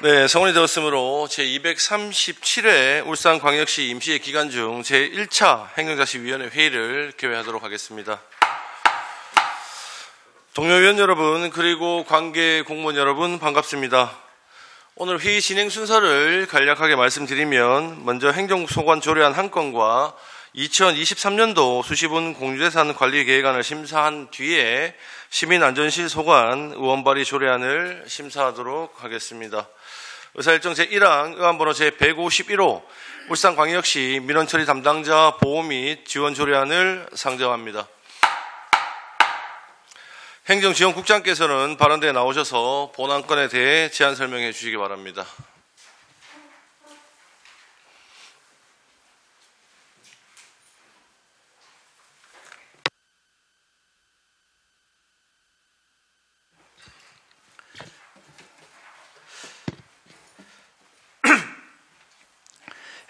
네, 성원이 되었으므로 제237회 울산광역시 임시회 기간 중 제1차 행정자치위원회 회의를 개회하도록 하겠습니다. 동료 위원 여러분 그리고 관계 공무원 여러분 반갑습니다. 오늘 회의 진행 순서를 간략하게 말씀드리면 먼저 행정소관 조례안 한 건과 2023년도 수시분 공유재산 관리 계획안을 심사한 뒤에 시민안전실 소관 의원 발의 조례안을 심사하도록 하겠습니다. 의사일정 제1항 의안번호 제151호 울산광역시 민원처리 담당자 보호 및 지원 조례안을 상정합니다. 행정지원국장께서는 발언대에 나오셔서 본안건에 대해 제안 설명해 주시기 바랍니다.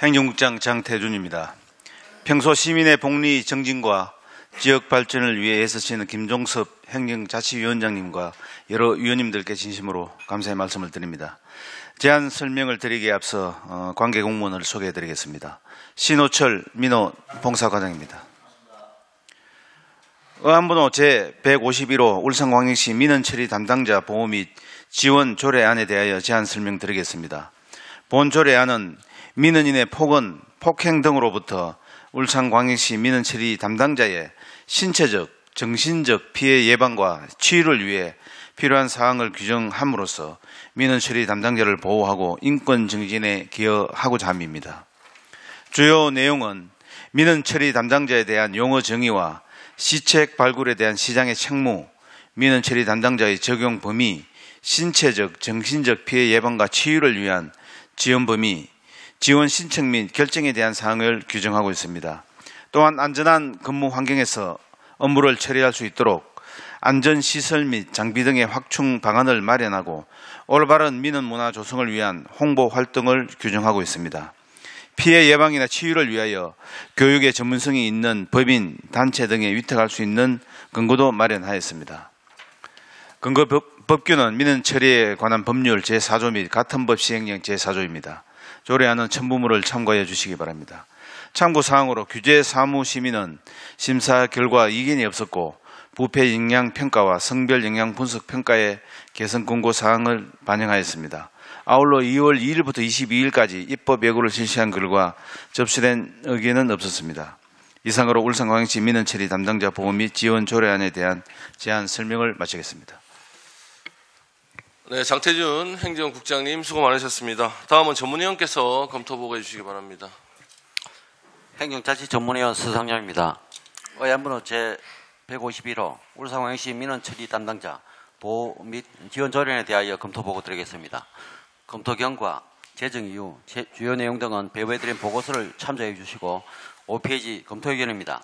행정국장 장태준입니다. 평소 시민의 복리 정진과 지역 발전을 위해 애쓰시는 김종섭 행정자치위원장님과 여러 위원님들께 진심으로 감사의 말씀을 드립니다. 제안 설명을 드리기에 앞서 관계 공무원을 소개해 드리겠습니다. 신호철 민호 봉사과장입니다. 의안번호 제151호 울산광역시 민원처리 담당자 보호 및 지원 조례안에 대하여 제안 설명드리겠습니다. 본 조례안은 민원인의 폭언, 폭행 등으로부터 울산광역시 민원처리 담당자의 신체적, 정신적 피해 예방과 치유를 위해 필요한 사항을 규정함으로써 민원처리 담당자를 보호하고 인권 증진에 기여하고자 함입니다. 주요 내용은 민원처리 담당자에 대한 용어 정의와 시책 발굴에 대한 시장의 책무, 민원처리 담당자의 적용 범위, 신체적, 정신적 피해 예방과 치유를 위한 지원 범위, 지원 신청 및 결정에 대한 사항을 규정하고 있습니다. 또한 안전한 근무 환경에서 업무를 처리할 수 있도록 안전시설 및 장비 등의 확충 방안을 마련하고 올바른 민원 문화 조성을 위한 홍보 활동을 규정하고 있습니다. 피해 예방이나 치유를 위하여 교육의 전문성이 있는 법인, 단체 등에 위탁할 수 있는 근거도 마련하였습니다. 근거 법규는 민원 처리에 관한 법률 제4조 및 같은 법 시행령 제4조입니다. 조례안은 첨부물을 참고해 주시기 바랍니다. 참고사항으로 규제 사무 심의는 심사 결과 이견이 없었고 부패 영향 평가와 성별 영향 분석 평가의 개선 권고 사항을 반영하였습니다. 아울러 2월 2일부터 22일까지 입법 예고를 실시한 결과 접수된 의견은 없었습니다. 이상으로 울산광역시 민원처리 담당자 보호 및 지원 조례안에 대한 제안 설명을 마치겠습니다. 네, 장태준 행정국장님 수고 많으셨습니다. 다음은 전문위원께서 검토보고해 주시기 바랍니다. 행정자치전문위원 서상렬입니다. 의안번호 제151호 울산광역시 민원처리 담당자 보호 및 지원 조례안에 대하여 검토보고 드리겠습니다. 검토 경과, 제정 이유, 주요 내용 등은 배부해드린 보고서를 참조해 주시고 5페이지 검토 의견입니다.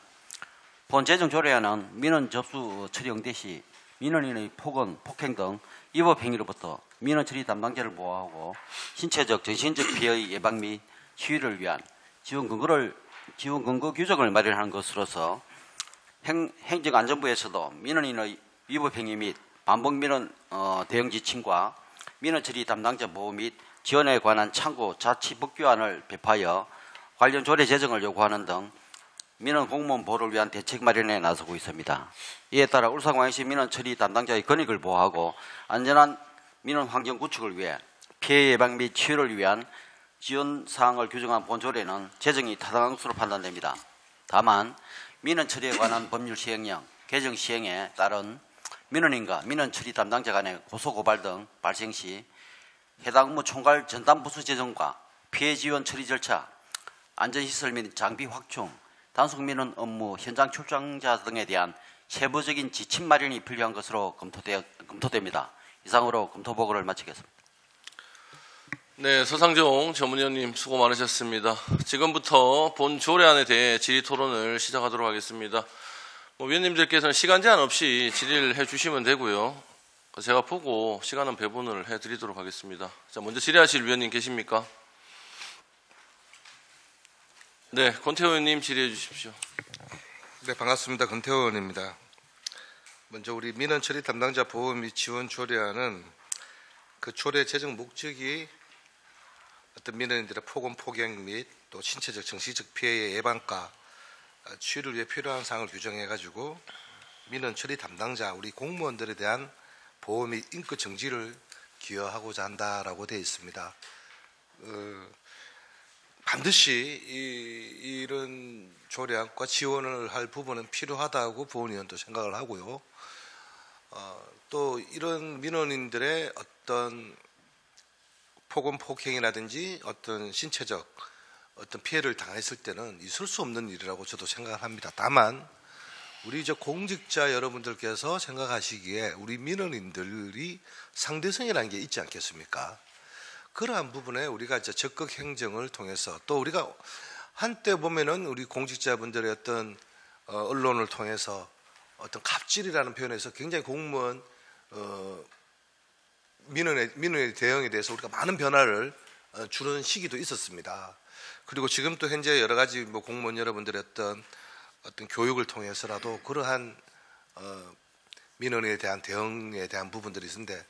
본 제정 조례안은 민원 접수 처리 응대 시 민원인의 폭언, 폭행 등 위법 행위로부터 민원처리 담당자를 보호하고 신체적, 정신적 피해의 예방 및 치유를 위한 지원 근거 규정을 마련하는 것으로서 행정안전부에서도 민원인의 위법 행위 및 반복 민원 대응 지침과 민원처리 담당자 보호 및 지원에 관한 참고 자치 법규안을 배포하여 관련 조례 제정을 요구하는 등 민원 공무원 보호를 위한 대책 마련에 나서고 있습니다. 이에 따라 울산광역시 민원처리 담당자의 권익을 보호하고 안전한 민원 환경 구축을 위해 피해 예방 및 치유를 위한 지원 사항을 규정한 본 조례는 제정이 타당한 것으로 판단됩니다. 다만 민원 처리에 관한 법률 시행령, 개정 시행에 따른 민원인과 민원처리 담당자 간의 고소고발 등 발생 시 해당 업무 총괄 전담 부서 제정과 피해 지원 처리 절차, 안전시설 및 장비 확충, 단속 민원 업무 현장 출장자 등에 대한 세부적인 지침 마련이 필요한 것으로 검토됩니다. 이상으로 검토 보고를 마치겠습니다. 네, 서상정 전문위원님 수고 많으셨습니다. 지금부터 본 조례안에 대해 질의 토론을 시작하도록 하겠습니다. 위원님들께서는 시간 제한 없이 질의를 해주시면 되고요. 제가 보고 시간은 배분을 해드리도록 하겠습니다. 자, 먼저 질의하실 위원님 계십니까? 네, 권태호 의원님 질의해 주십시오. 네, 반갑습니다. 권태호 의원입니다. 먼저 우리 민원처리 담당자 보호 및 지원 조례안은 그 조례 제정 목적이 어떤 민원인들의 폭언, 폭행 및 또 신체적, 정신적 피해의 예방과 치유를 위해 필요한 사항을 규정해가지고 민원 처리 담당자, 우리 공무원들에 대한 보호 및 인권 정지를 기여하고자 한다라고 되어 있습니다. 반드시 이런 조례안과 지원을 할 부분은 필요하다고 보훈위원도 생각을 하고요. 또 이런 민원인들의 어떤 폭언, 폭행이라든지 어떤 신체적 어떤 피해를 당했을 때는 있을 수 없는 일이라고 저도 생각을 합니다. 다만 우리 공직자 여러분들께서 생각하시기에 우리 민원인들이 상대성이라는 게 있지 않겠습니까? 그러한 부분에 우리가 적극 행정을 통해서 또 우리가 한때 보면은 우리 공직자분들의 어떤 언론을 통해서 어떤 갑질이라는 표현에서 굉장히 공무원 민원의 대응에 대해서 우리가 많은 변화를 주는 시기도 있었습니다. 그리고 지금 또 현재 여러 가지 공무원 여러분들의 어떤 교육을 통해서라도 그러한 민원에 대한 대응에 대한 부분들이 있는데,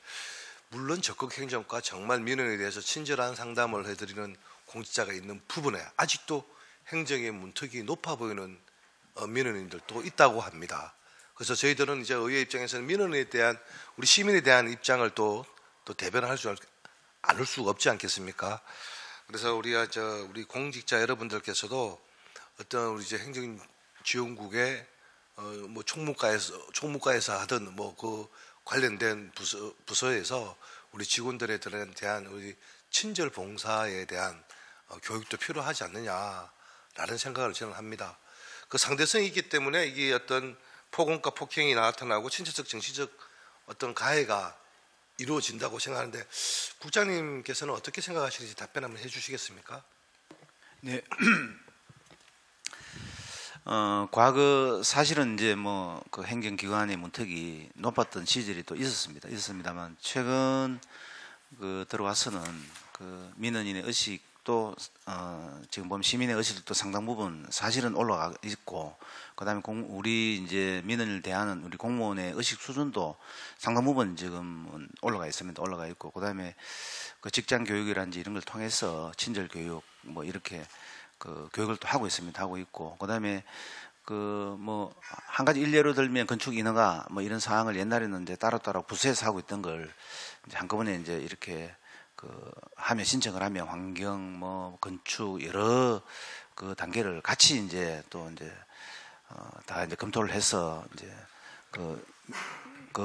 물론 적극 행정과 정말 민원에 대해서 친절한 상담을 해드리는 공직자가 있는 부분에 아직도 행정의 문턱이 높아 보이는 민원인들도 있다고 합니다. 그래서 저희들은 이제 의회 입장에서는 민원에 대한 우리 시민에 대한 입장을 또 대변할 수 않을 수가 없지 않겠습니까? 그래서 우리 공직자 여러분들께서도 어떤 우리 이제 행정지원국의 총무과에서 하든 그 관련된 부서에서 우리 직원들에 대한 우리 친절 봉사에 대한 교육도 필요하지 않느냐라는 생각을 저는 합니다. 그 상대성이 있기 때문에 이게 어떤 폭언과 폭행이 나타나고 신체적, 정신적 어떤 가해가 이루어진다고 생각하는데, 국장님께서는 어떻게 생각하시는지 답변 한번 해주시겠습니까? 네. 과거 사실은 이제 그 행정기관의 문턱이 높았던 시절이 또 있었습니다만, 최근 들어와서는 그 민원인의 의식도 지금 보면 시민의 의식도 상당 부분 사실은 올라가 있고, 그다음에 우리 이제 민원을 대하는 우리 공무원의 의식 수준도 상당 부분 지금 올라가 있고, 그다음에 그 직장 교육이라든지 이런 걸 통해서 친절 교육 이렇게 그 교육을 또 하고 있고, 그다음에 한 가지 일례로 들면 건축 인허가 이런 사항을 옛날에는 이제 따로따로 부서에서 하고 있던 걸 이제 한꺼번에 이제 이렇게 신청을 하면 환경 건축 여러 그 단계를 같이 이제 또 이제 다 이제 검토를 해서 이제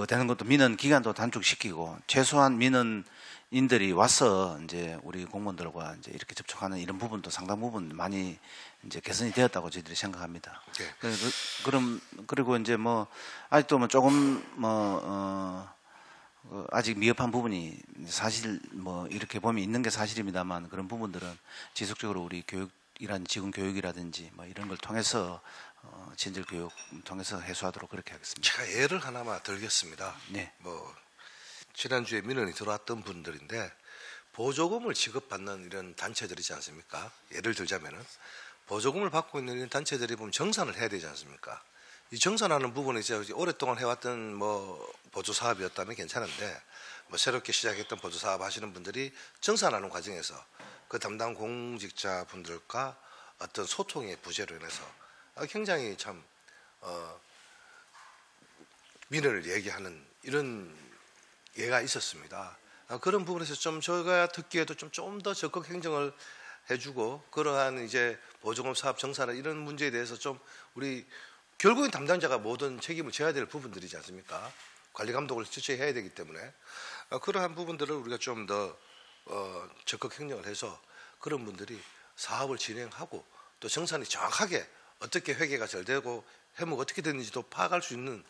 되는 것도 민원 기간도 단축시키고, 최소한 민원인들이 와서 이제 우리 공무원들과 이제 이렇게 접촉하는 이런 부분도 상당 부분 많이 이제 개선이 되었다고 저희들이 생각합니다. 네. 그리고 이제 아직도 조금 아직 미흡한 부분이 사실 이렇게 보면 있는 게 사실입니다만, 그런 부분들은 지속적으로 우리 직원 교육이라든지 이런 걸 통해서 친절 교육 통해서 해소하도록 그렇게 하겠습니다. 제가 예를 하나만 들겠습니다. 네. 지난주에 민원이 들어왔던 분들인데, 보조금을 지급받는 이런 단체들이지 않습니까? 예를 들자면은 보조금을 받고 있는 이런 단체들이 보면 정산을 해야 되지 않습니까? 이 정산하는 부분이 이제 오랫동안 해왔던 보조 사업이었다면 괜찮은데, 새롭게 시작했던 보조 사업 하시는 분들이 정산하는 과정에서 그 담당 공직자 분들과 어떤 소통의 부재로 인해서 굉장히 참 민원을 얘기하는 이런 예가 있었습니다. 그런 부분에서 좀 저희가 듣기에도 좀 더 적극 행정을 해주고, 그러한 이제 보조금 사업 정산을 이런 문제에 대해서 좀 우리 결국엔 담당자가 모든 책임을 져야 될 부분들이지 않습니까? 관리 감독을 철저히 해야 되기 때문에 그러한 부분들을 우리가 좀 더 적극 행정을 해서 그런 분들이 사업을 진행하고 또 정산이 정확하게 어떻게 회계가 잘 되고 해무가 어떻게 됐는지도 파악할 수 있는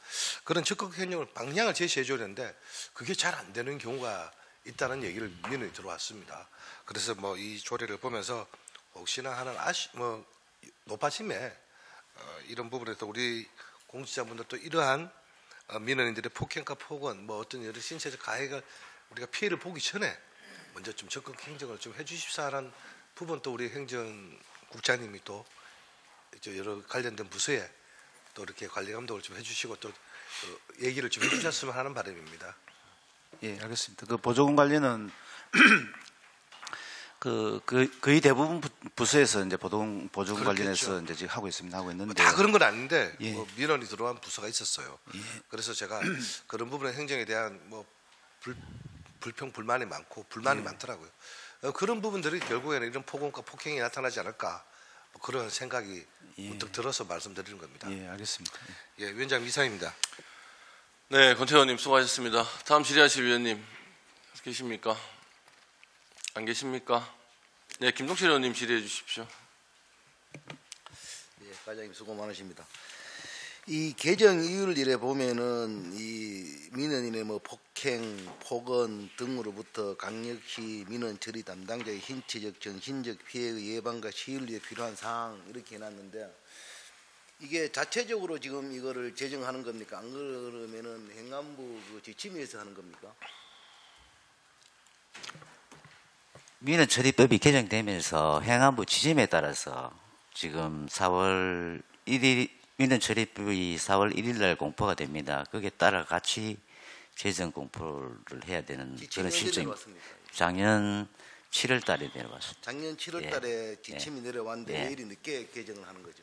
그런 적극 행정을 방향을 제시해 줘야 되는데, 그게 잘 안 되는 경우가 있다는 얘기를 민원이 들어왔습니다. 그래서 이 조례를 보면서 혹시나 하는 높아짐에 이런 부분에서 우리 공직자분들도 이러한 민원인들의 폭행과 폭언 어떤 여러 신체적 가해가 우리가 피해를 보기 전에 먼저 좀 적극 행정을 좀 해주십사라는 부분, 또 우리 행정국장님이 또 여러 관련된 부서에 또 이렇게 관리 감독을 좀 해주시고 또 얘기를 좀 해주셨으면 하는 바람입니다. 예, 알겠습니다. 그 보조금 관리는 거의 대부분 부서에서 이제 보조금 그렇겠죠. 관련해서 이제 지금 하고 있습니다. 하고 있는데 다 그런 건 아닌데 예. 뭐 민원이 들어간 부서가 있었어요. 그래서 제가 그런 부분의 행정에 대한 뭐 불평 불만이 많고 불만이 많더라고요. 그런 부분들이 결국에는 이런 폭언과 폭행이 나타나지 않을까 뭐 그런 생각이 문득 들어서 말씀드리는 겁니다. 예, 알겠습니다. 예, 위원장 이상입니다. 네, 권태호 의원님 수고하셨습니다. 다음 질의하실 위원님 계십니까? 안 계십니까? 네, 김동실 의원님 질의해 주십시오. 예, 과장님 수고 많으십니다. 이 개정 이유를 이래 보면은 이 민원인의 뭐 폭행, 폭언 등으로부터 강력히 민원 처리 담당자의 신체적, 정신적 피해의 예방과 시윤리에 필요한 사항 이렇게 해놨는데 이게 자체적으로 지금 이거를 제정하는 겁니까? 안 그러면은 행안부 그 지침에서 하는 겁니까? 민원 처리법이 개정되면서 행안부 지침에 따라서 지금 4월 1일 민원 처리법이 4월 1일 날 공포가 됩니다. 거기에 따라 같이 재정 공포를 해야 되는 그런 실정입니다. 작년 7월 달에 내려왔습니다. 작년 7월 달에 지침이 내려왔는데 왜 이리 늦게 개정을 하는 거죠?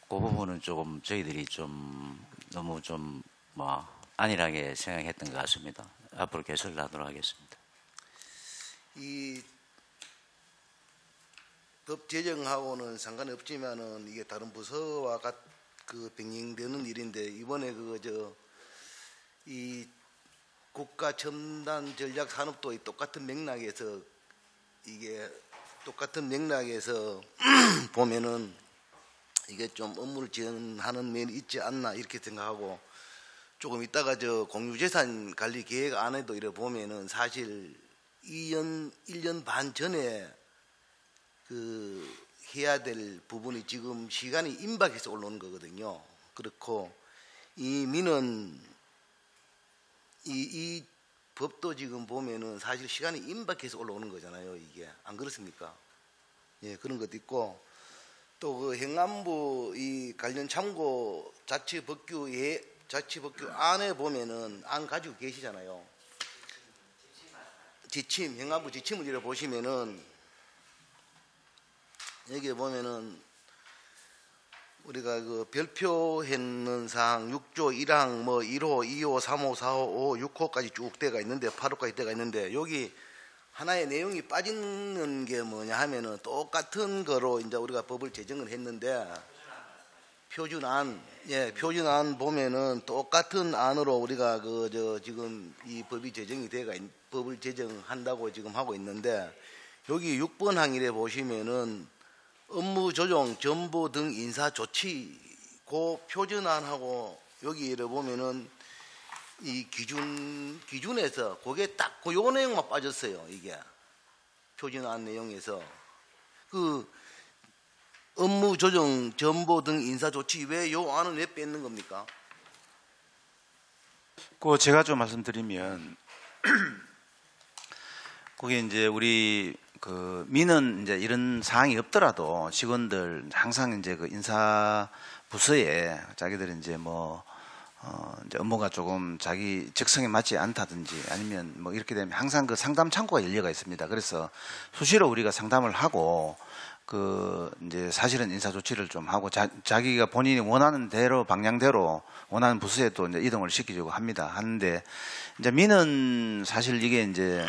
그 부분은 조금 저희들이 좀 너무 좀 뭐 안일하게 생각했던 것 같습니다. 앞으로 개선을 하도록 하겠습니다. 이 법 제정하고는 상관이 없지만은 이게 다른 부서와 그 병행되는 일인데 이번에 이 국가 첨단 전략 산업도 이 똑같은 맥락에서 이게 똑같은 맥락에서 보면은 이게 좀 업무를 지원하는 면이 있지 않나 이렇게 생각하고 조금 이따가 공유재산 관리 계획 안에도 이래 보면은 사실 1년 반 전에 해야 될 부분이 지금 시간이 임박해서 올라오는 거거든요. 그렇고 이 민원 이 법도 지금 보면은 사실 시간이 임박해서 올라오는 거잖아요. 이게 안 그렇습니까? 예, 그런 것도 있고 또 그 행안부 이 관련 참고 자치법규 안에 보면은 안 가지고 계시잖아요. 지침 행안부 지침을 이래 보시면은 여기에 보면은 우리가 그 별표했는 사항 6조 1항 뭐 1호, 2호, 3호, 4호, 5, 6호까지 쭉 돼가 있는데 8호까지 돼가 있는데 여기 하나의 내용이 빠지는 게 뭐냐 하면은 똑같은 거로 이제 우리가 법을 제정을 했는데 표준안 표준안 보면은 똑같은 안으로 우리가 지금 이 법이 제정이 법을 제정한다고 지금 하고 있는데 여기 6번 항일에 보시면은 업무 조정, 전보 등 인사 조치, 그 표준안하고 여기를 보면은 이 기준에서 그게 딱 요 내용만 빠졌어요. 이게 표준안 내용에서 그 업무 조정, 전보 등 인사 조치 왜 요 안은 왜 뺏는 겁니까? 그 제가 좀 말씀드리면 그게 이제 우리 그 민원 이제 이런 사항이 없더라도 직원들 항상 이제 그 인사 부서에 자기들이 이제 이제 업무가 조금 자기 적성에 맞지 않다든지 아니면 뭐 이렇게 되면 항상 그 상담 창구가 열려가 있습니다. 그래서 수시로 우리가 상담을 하고 그 이제 사실은 인사 조치를 좀 하고 자기가 본인이 원하는 대로 방향대로 원하는 부서에 또 이제 이동을 시키려고 하는데 이제 민원 사실 이게 이제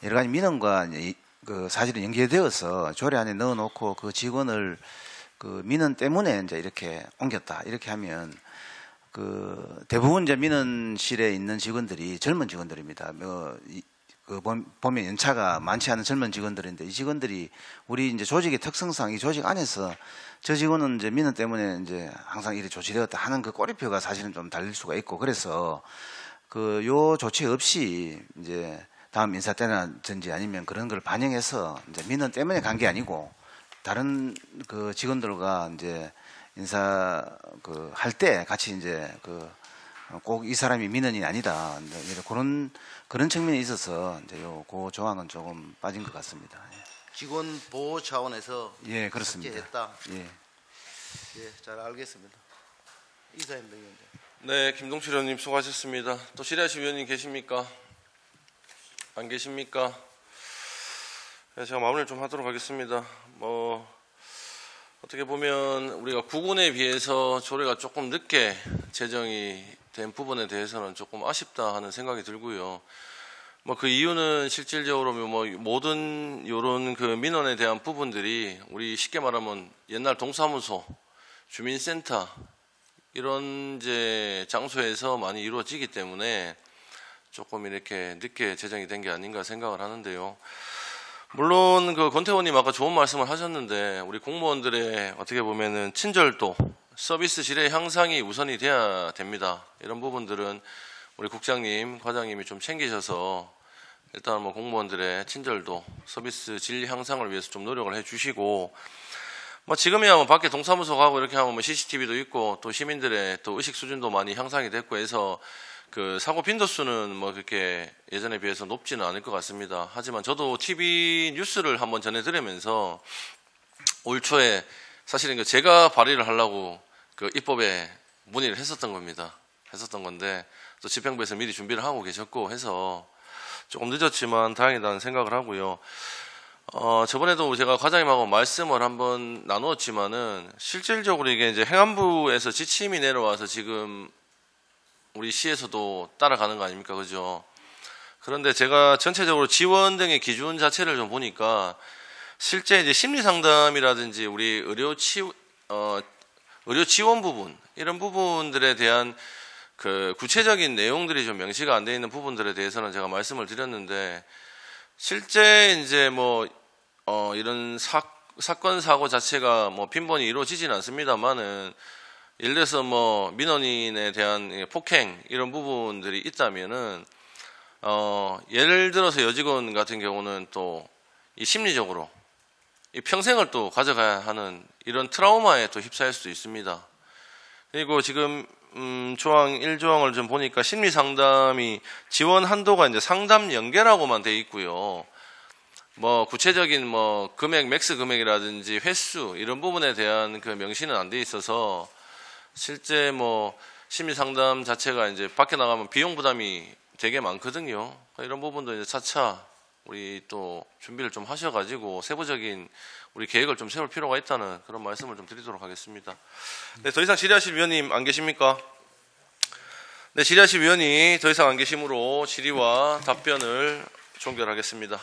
여러 가지 민원과 이제 그 사실은 연계되어서 조례 안에 넣어놓고 그 직원을 그 민원 때문에 이제 이렇게 옮겼다 이렇게 하면 그 대부분 이제 민원실에 있는 직원들이 젊은 직원들입니다. 보면 연차가 많지 않은 젊은 직원들인데 이 직원들이 우리 이제 조직의 특성상 이 조직 안에서 저 직원은 이제 민원 때문에 이제 항상 일이 조치되었다 하는 그 꼬리표가 사실은 좀 달릴 수가 있고 그래서 그 요 조치 없이 이제 다음 인사 때나든지 아니면 그런 걸 반영해서 이제 민원 때문에 간 게 아니고 다른 그 직원들과 이제 인사 그 할 때 같이 이제 그 꼭 이 사람이 민원이 아니다. 그런 측면이 있어서 이제 그 조항은 조금 빠진 것 같습니다. 예. 직원 보호 차원에서 예, 그렇습니다. 삭제했다. 예. 예, 잘 알겠습니다. 이사님 의원님. 네, 김동철 의원님 수고하셨습니다. 또 질의하실 위원님 계십니까? 안 계십니까? 네, 제가 마무리를 좀 하도록 하겠습니다. 어떻게 보면 우리가 구군에 비해서 조례가 조금 늦게 제정이 된 부분에 대해서는 조금 아쉽다 하는 생각이 들고요. 그 이유는 실질적으로 모든 요런 그 민원에 대한 부분들이 우리 쉽게 말하면 옛날 동사무소, 주민센터 이런 이제 장소에서 많이 이루어지기 때문에 조금 이렇게 늦게 제정이 된 게 아닌가 생각을 하는데요. 물론 그 권태원님 아까 좋은 말씀을 하셨는데 우리 공무원들의 어떻게 보면은 친절도, 서비스 질의 향상이 우선이 돼야 됩니다. 이런 부분들은 우리 국장님, 과장님이 좀 챙기셔서 일단 공무원들의 친절도, 서비스 질 향상을 위해서 좀 노력을 해주시고, 지금이야 밖에 동사무소 가고 이렇게 하면 CCTV도 있고 또 시민들의 또 의식 수준도 많이 향상이 됐고 해서 그 사고 빈도수는 그렇게 예전에 비해서 높지는 않을 것 같습니다. 하지만 저도 TV 뉴스를 한번 전해드리면서 올 초에 사실은 제가 발의를 하려고 그 입법에 문의를 했었던 겁니다. 했었던 건데 또 집행부에서 미리 준비를 하고 계셨고 해서 조금 늦었지만 다행이라는 생각을 하고요. 저번에도 제가 과장님하고 말씀을 한번 나누었지만은 실질적으로 이게 이제 행안부에서 지침이 내려와서 지금 우리 시에서도 따라가는 거 아닙니까? 그죠? 그런데 제가 전체적으로 지원 등의 기준 자체를 좀 보니까 실제 이제 심리 상담이라든지 우리 의료 지원 부분 이런 부분들에 대한 그 구체적인 내용들이 좀 명시가 안 돼 있는 부분들에 대해서는 제가 말씀을 드렸는데 실제 이제 이런 사건 사고 자체가 빈번히 이루어지지는 않습니다만은 예를 들어서 민원인에 대한 폭행 이런 부분들이 있다면은 예를 들어서 여직원 같은 경우는 또 이 심리적으로 이 평생을 또 가져가야 하는 이런 트라우마에 또 휩싸일 수도 있습니다. 그리고 지금 조항 1조항을 좀 보니까 심리 상담이 지원 한도가 이제 상담 연계라고만 돼 있고요. 구체적인 금액, 맥스 금액이라든지 횟수 이런 부분에 대한 그 명시는 안 돼 있어서 실제 심리 상담 자체가 이제 밖에 나가면 비용 부담이 되게 많거든요. 이런 부분도 이제 차차 우리 또 준비를 좀 하셔가지고 세부적인 우리 계획을 좀 세울 필요가 있다는 그런 말씀을 좀 드리도록 하겠습니다. 네, 더 이상 질의하실 위원님 안 계십니까? 네, 질의하실 위원이 더 이상 안 계시므로 질의와 답변을 종결하겠습니다.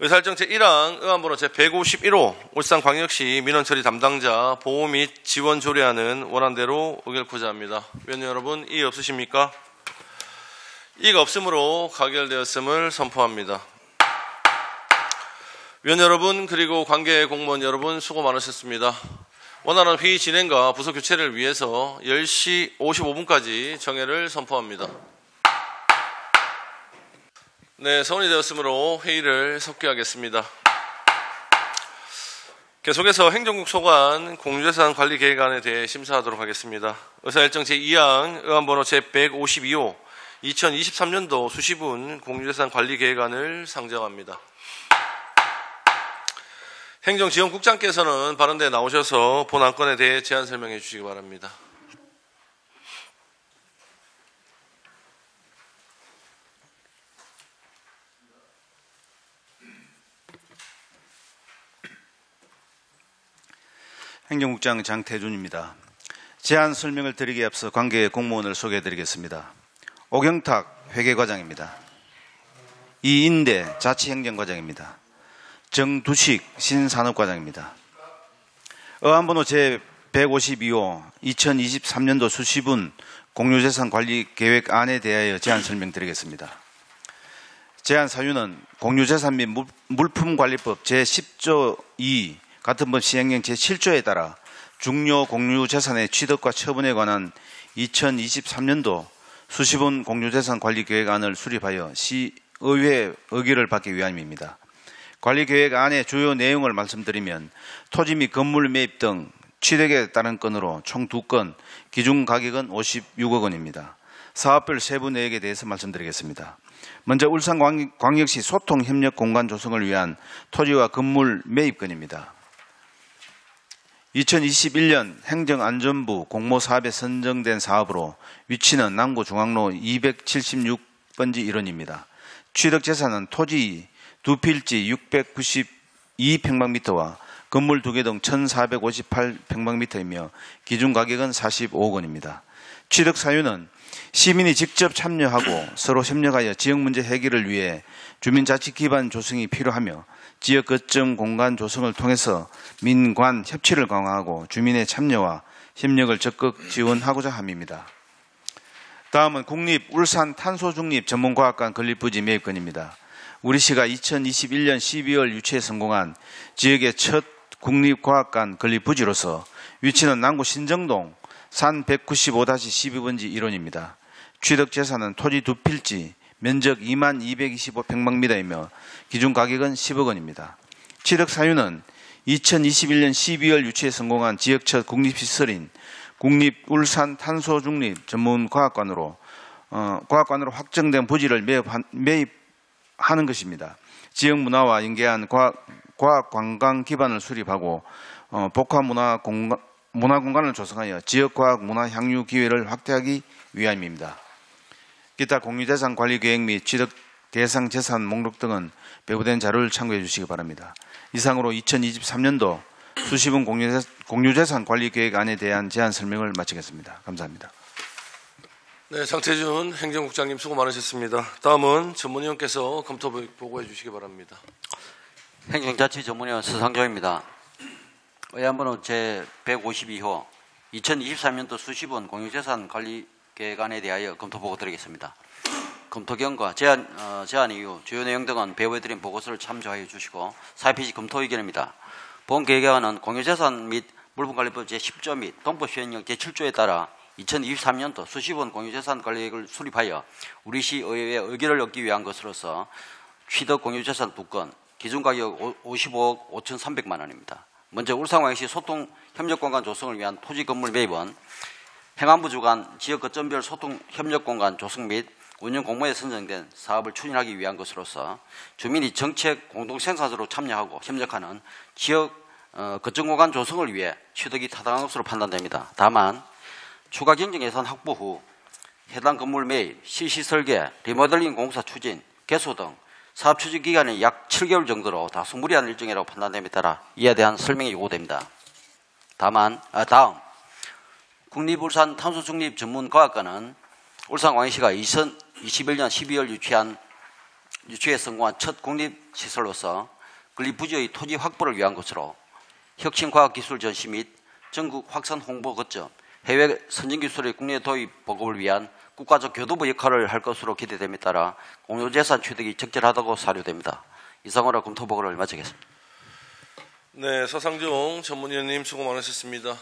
의사일정 제1항 의안번호 제151호 울산광역시 민원처리 담당자 보호 및 지원 조례안은 원안대로 의결코자 합니다. 위원 여러분 이의 없으십니까? 이의가 없으므로 가결되었음을 선포합니다. 위원 여러분 그리고 관계 공무원 여러분 수고 많으셨습니다. 원활한 회의 진행과 부서 교체를 위해서 10시 55분까지 정회를 선포합니다. 네, 서원이 되었으므로 회의를 석기하겠습니다. 계속해서 행정국 소관 공유재산 관리 계획안에 대해 심사하도록 하겠습니다. 의사일정 제2항 의안번호 제152호 2023년도 수시분 공유재산 관리 계획안을 상정합니다. 행정지원국장께서는 발언대에 나오셔서 본 안건에 대해 제안 설명해 주시기 바랍니다. 행정국장 장태준입니다. 제안 설명을 드리기에 앞서 관계 공무원을 소개해 드리겠습니다. 오경탁 회계과장입니다. 이인대 자치행정과장입니다. 정두식 신산업과장입니다. 의안번호 제152호 2023년도 수시분 공유재산관리계획안에 대하여 제안 설명드리겠습니다. 제안 사유는 공유재산 및 물품관리법 제10조 2 같은 법 시행령 제7조에 따라 중요 공유재산의 취득과 처분에 관한 2023년도 수시분 공유재산관리계획안을 수립하여 시의회 의결을 받기 위함입니다. 관리계획안의 주요 내용을 말씀드리면 토지 및 건물 매입 등 취득에 따른 건으로 총 2건, 기준 가격은 56억 원입니다. 사업별 세부 내역에 대해서 말씀드리겠습니다. 먼저 울산광역시 소통협력 공간 조성을 위한 토지와 건물 매입건입니다. 2021년 행정안전부 공모사업에 선정된 사업으로 위치는 남구 중앙로 276번지 1원입니다. 취득재산은 토지 2필지 692평방미터와 건물 2개 등 1458평방미터이며 기준가격은 45억 원입니다. 취득 사유는 시민이 직접 참여하고 서로 협력하여 지역문제 해결을 위해 주민자치 기반 조성이 필요하며 지역 거점 공간 조성을 통해서 민관 협치를 강화하고 주민의 참여와 협력을 적극 지원하고자 함입니다. 다음은 국립 울산 탄소중립 전문과학관 건립부지 매입건입니다. 우리시가 2021년 12월 유치에 성공한 지역의 첫 국립과학관 건립부지로서 위치는 남구 신정동 산 195-12번지 1원입니다. 취득재산은 토지 2필지, 면적 2225평방미터이며 기준 가격은 10억 원입니다. 취득 사유는 2021년 12월 유치에 성공한 지역 첫 국립시설인 국립 울산 탄소중립 전문과학관으로 확정된 부지를 매입하는 것입니다. 지역 문화와 연계한 과학 관광 기반을 수립하고 복합 문화 공간을 조성하여 지역 과학 문화 향유 기회를 확대하기 위함입니다. 기타 공유재산 관리 계획 및 취득 대상 재산 목록 등은 배부된 자료를 참고해 주시기 바랍니다. 이상으로 2023년도 수시분 공유재산 관리 계획안에 대한 제안 설명을 마치겠습니다. 감사합니다. 네, 장태준 행정국장님 수고 많으셨습니다. 다음은 전문위원께서 검토 보고해 주시기 바랍니다. 행정자치 전문위원 서상조입니다. 의안번호 제152호 2023년도 수시분 공유재산 관리 계획안에 대하여 검토 보고 드리겠습니다. 검토 경과 제안 이유, 주요 내용 등은 배부해드린 보고서를 참조하여 주시고 사회피지 검토 의견입니다. 본 계획안은 공유재산 및 물분관리법 제10조 및 동법 시행령 제7조에 따라 2023년도 수시분 공유재산 관리계획을 수립하여 우리시 의회의 의결을 얻기 위한 것으로서 취득 공유재산 2건, 기준가격 55억 5,300만 원입니다. 먼저 울산광역시 소통협력공간 조성을 위한 토지 건물 매입은 행안부 주관 지역 거점별 소통 협력 공간 조성 및 운영 공모에 선정된 사업을 추진하기 위한 것으로서 주민이 정책 공동 생산으로 참여하고 협력하는 지역 거점 공간 조성을 위해 취득이 타당한 것으로 판단됩니다. 다만 추가 경정 예산 확보 후 해당 건물 매입, 실시 설계, 리모델링 공사 추진, 개소 등 사업 추진 기간이 약 7개월 정도로 다소 무리한 일정이라고 판단됨에 따라 이에 대한 설명이 요구됩니다. 다음 국립울산 탄소중립 전문과학관은 울산광역시가 2021년 12월 유치에 성공한 첫 국립시설로서 건립부지의 토지 확보를 위한 것으로 혁신과학기술 전시 및 전국 확산 홍보 거점, 해외 선진기술의 국내 도입 보급을 위한 국가적 교두보 역할을 할 것으로 기대됨에 따라 공유재산 취득이 적절하다고 사료됩니다. 이상으로 검토 보고를 마치겠습니다. 네, 서상종 전문위원님 수고 많으셨습니다.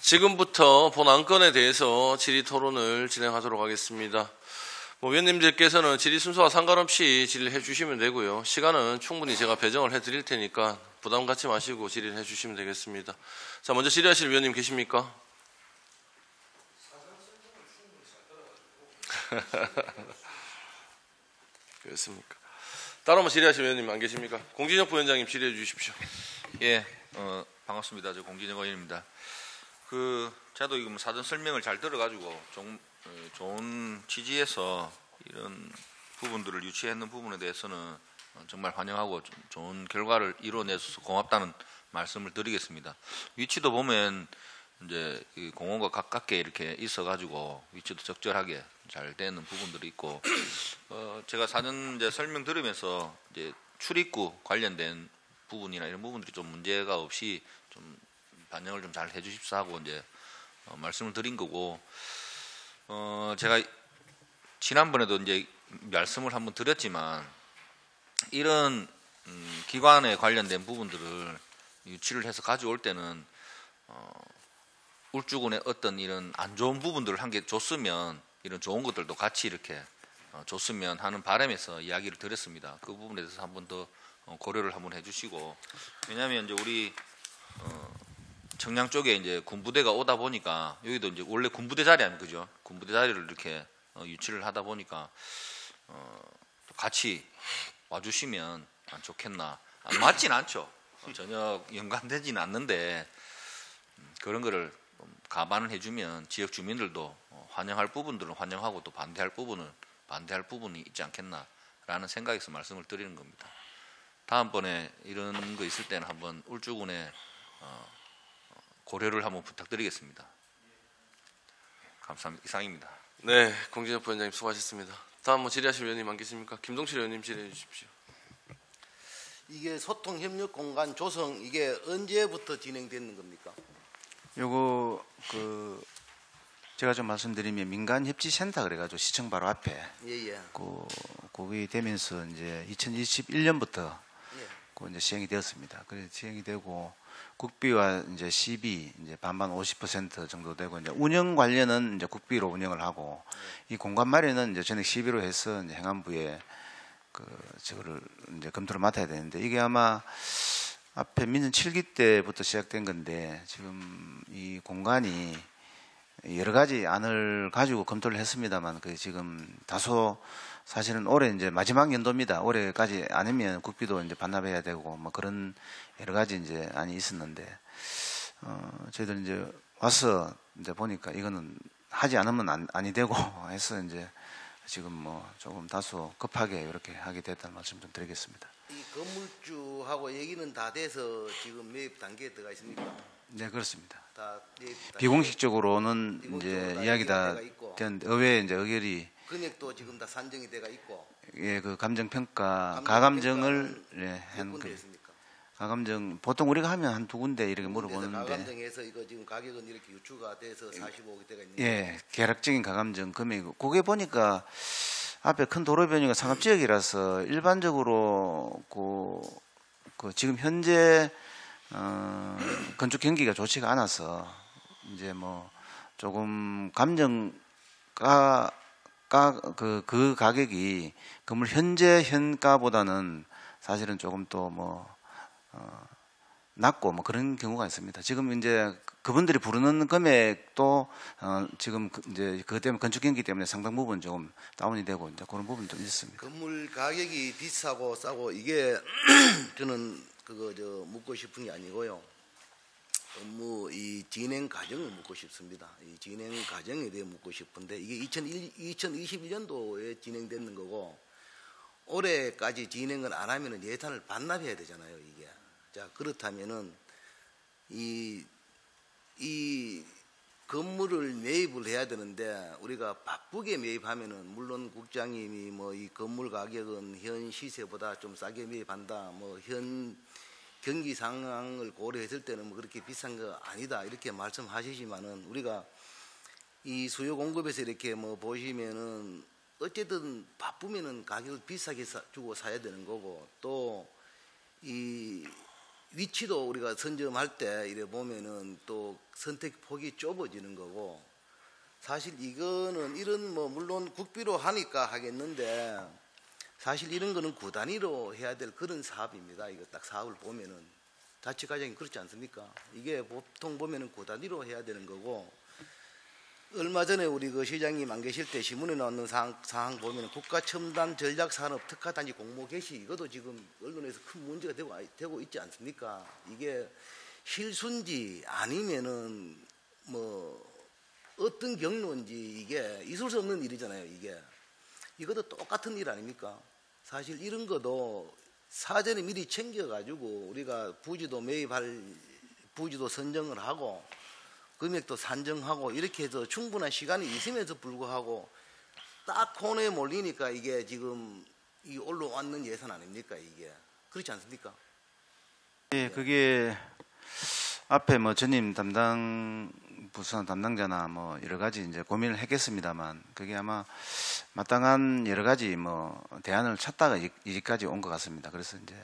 지금부터 본 안건에 대해서 질의 토론을 진행하도록 하겠습니다. 위원님들께서는 질의 순서와 상관없이 질의를 해주시면 되고요. 시간은 충분히 제가 배정을 해드릴 테니까 부담 갖지 마시고 질의를 해주시면 되겠습니다. 자, 먼저 질의하실 위원님 계십니까? 그렇습니까? 따로 질의하실 위원님 안 계십니까? 공진혁 부위원장님 질의해 주십시오. 예, 반갑습니다. 저 공진혁 의원입니다. 저도 이거 사전 설명을 잘 들어가지고 좋은 취지에서 이런 부분들을 유치했는 부분에 대해서는 정말 환영하고 좋은 결과를 이뤄내서 고맙다는 말씀을 드리겠습니다. 위치도 보면 이제 공원과 가깝게 이렇게 있어가지고 위치도 적절하게 잘 되는 부분들이 있고, 제가 사전 이제 설명 들으면서 이제 출입구 관련된 부분이나 이런 부분들이 좀 문제가 없이 좀 반영을 좀 잘 해주십사 하고 이제 말씀을 드린 거고, 제가 지난번에도 이제 말씀을 한번 드렸지만 이런 기관에 관련된 부분들을 유치를 해서 가져올 때는 울주군의 어떤 이런 안 좋은 부분들을 한 개 줬으면 이런 좋은 것들도 같이 이렇게 줬으면 하는 바람에서 이야기를 드렸습니다. 그 부분에 대해서 한번 더 고려를 한번 해주시고, 왜냐하면 이제 우리 청량 쪽에 이제 군부대가 오다 보니까 여기도 이제 원래 군부대 자리 아니면 그죠? 군부대 자리를 이렇게 유치를 하다 보니까 같이 와주시면 좋겠나. 맞진 않죠. 전혀 연관되지는 않는데 그런 거를 좀 감안을 해주면 지역 주민들도 환영할 부분들은 환영하고 또 반대할 부분은 반대할 부분이 있지 않겠나라는 생각에서 말씀을 드리는 겁니다. 다음번에 이런 거 있을 때는 한번 울주군에 고려를 한번 부탁드리겠습니다. 감사합니다. 이상입니다. 네, 공진엽 부위원장님 수고하셨습니다. 다음 질의하실 의원님 안 계십니까? 김동실 의원님 질의해 주십시오. 이게 소통 협력 공간 조성 이게 언제부터 진행되는 겁니까? 요거 제가 좀 말씀드리면 민간 협치 센터 그래가지고 시청 바로 앞에 예예. 그게 되면서 이제 2021년부터 예. 이제 시행이 되었습니다. 그래서 시행이 되고 국비와 이제 시비 이제 반반 50% 정도 되고 이제 운영 관련은 이제 국비로 운영을 하고 이 공간 마련은 이제 전액 시비로 해서 이제 행안부에 저거를 이제 검토를 맡아야 되는데 이게 아마 앞에 민선 7기 때부터 시작된 건데 지금 이 공간이 여러 가지 안을 가지고 검토를 했습니다만 그 지금 다소 사실은 올해 이제 마지막 연도입니다. 올해까지 아니면 국비도 이제 반납해야 되고 뭐 그런 여러 가지 이제 안이 있었는데 저희들 이제 와서 이제 보니까 이거는 하지 않으면 아니 되고 해서 이제 지금 뭐 조금 다소 급하게 이렇게 하게 됐다는 말씀 좀 드리겠습니다. 이 건물주하고 얘기는 다 돼서 지금 매입 단계에 들어가 있습니까? 네, 그렇습니다. 다 매입 단계. 비공식적으로는 비공식적으로 이제 다 이야기 다 얘기가 있고. 됐는데 의회 이제 의결이 금액도 지금 다 산정이 돼가 있고. 예, 그 감정평가 감정평가는 가감정을 몇 한 군데 그 했습니까? 가감정 보통 우리가 하면 한 두 군데 이렇게 그래서 물어보는데 가감정에서 이거 지금 가격은 이렇게 유추가 돼서 45억대가 있는데. 예, 계략적인 가감정 금액 그게 보니까 앞에 큰 도로변이가 상업지역이라서 일반적으로 그 지금 현재 건축 경기가 좋지가 않아서 이제 뭐 조금 감정가 그 가격이 건물 현재 현가보다는 사실은 조금 또 뭐 낮고 뭐 그런 경우가 있습니다. 지금 이제 그분들이 부르는 금액도 지금 이제 그것 때문에 건축 경기 때문에 상당 부분 조금 다운이 되고 이제 그런 부분 좀 있습니다. 건물 가격이 비싸고 싸고 이게 저는 그거 묻고 싶은 게 아니고요. 업무 이 진행 과정을 묻고 싶습니다. 이 진행 과정에 대해 묻고 싶은데 이게 2021년도에 진행되는 거고 올해까지 진행을 안 하면은 예산을 반납해야 되잖아요. 이게 자 그렇다면은 이 건물을 매입을 해야 되는데 우리가 바쁘게 매입하면은 물론 국장님이 뭐 이 건물 가격은 현 시세보다 좀 싸게 매입한다. 뭐 현 경기 상황을 고려했을 때는 뭐 그렇게 비싼 거 아니다 이렇게 말씀하시지만은 우리가 이 수요 공급에서 이렇게 뭐 보시면은 어쨌든 바쁘면은 가격을 비싸게 주고 사야 되는 거고 또 이 위치도 우리가 선점할 때 이래 보면은 또 선택 폭이 좁아지는 거고 사실 이거는 이런 뭐 물론 국비로 하니까 하겠는데 사실 이런 거는 구 단위로 해야 될 그런 사업입니다. 이거 딱 사업을 보면은 자치 과정이 그렇지 않습니까? 이게 보통 보면은 구 단위로 해야 되는 거고 얼마 전에 우리 그 시장님 안 계실 때 신문에 나오는 사항 보면 국가첨단 전략산업 특화단지 공모 개시 이것도 지금 언론에서 큰 문제가 되고 있지 않습니까? 이게 실수인지 아니면은 뭐 어떤 경로인지 이게 있을 수 없는 일이잖아요. 이것도 똑같은 일 아닙니까? 사실 이런 것도 사전에 미리 챙겨가지고 우리가 부지도 매입할 부지도 선정을 하고 금액도 산정하고 이렇게 해서 충분한 시간이 있음에도 불구하고 딱 코너에 몰리니까 이게 지금 이 올라왔는 예산 아닙니까? 이게 그렇지 않습니까? 예, 그게 앞에 뭐 전임 담당 부서 담당자나 뭐 여러 가지 이제 고민을 했겠습니다만 그게 아마 마땅한 여러 가지 뭐 대안을 찾다가 여기까지 온 것 같습니다. 그래서 이제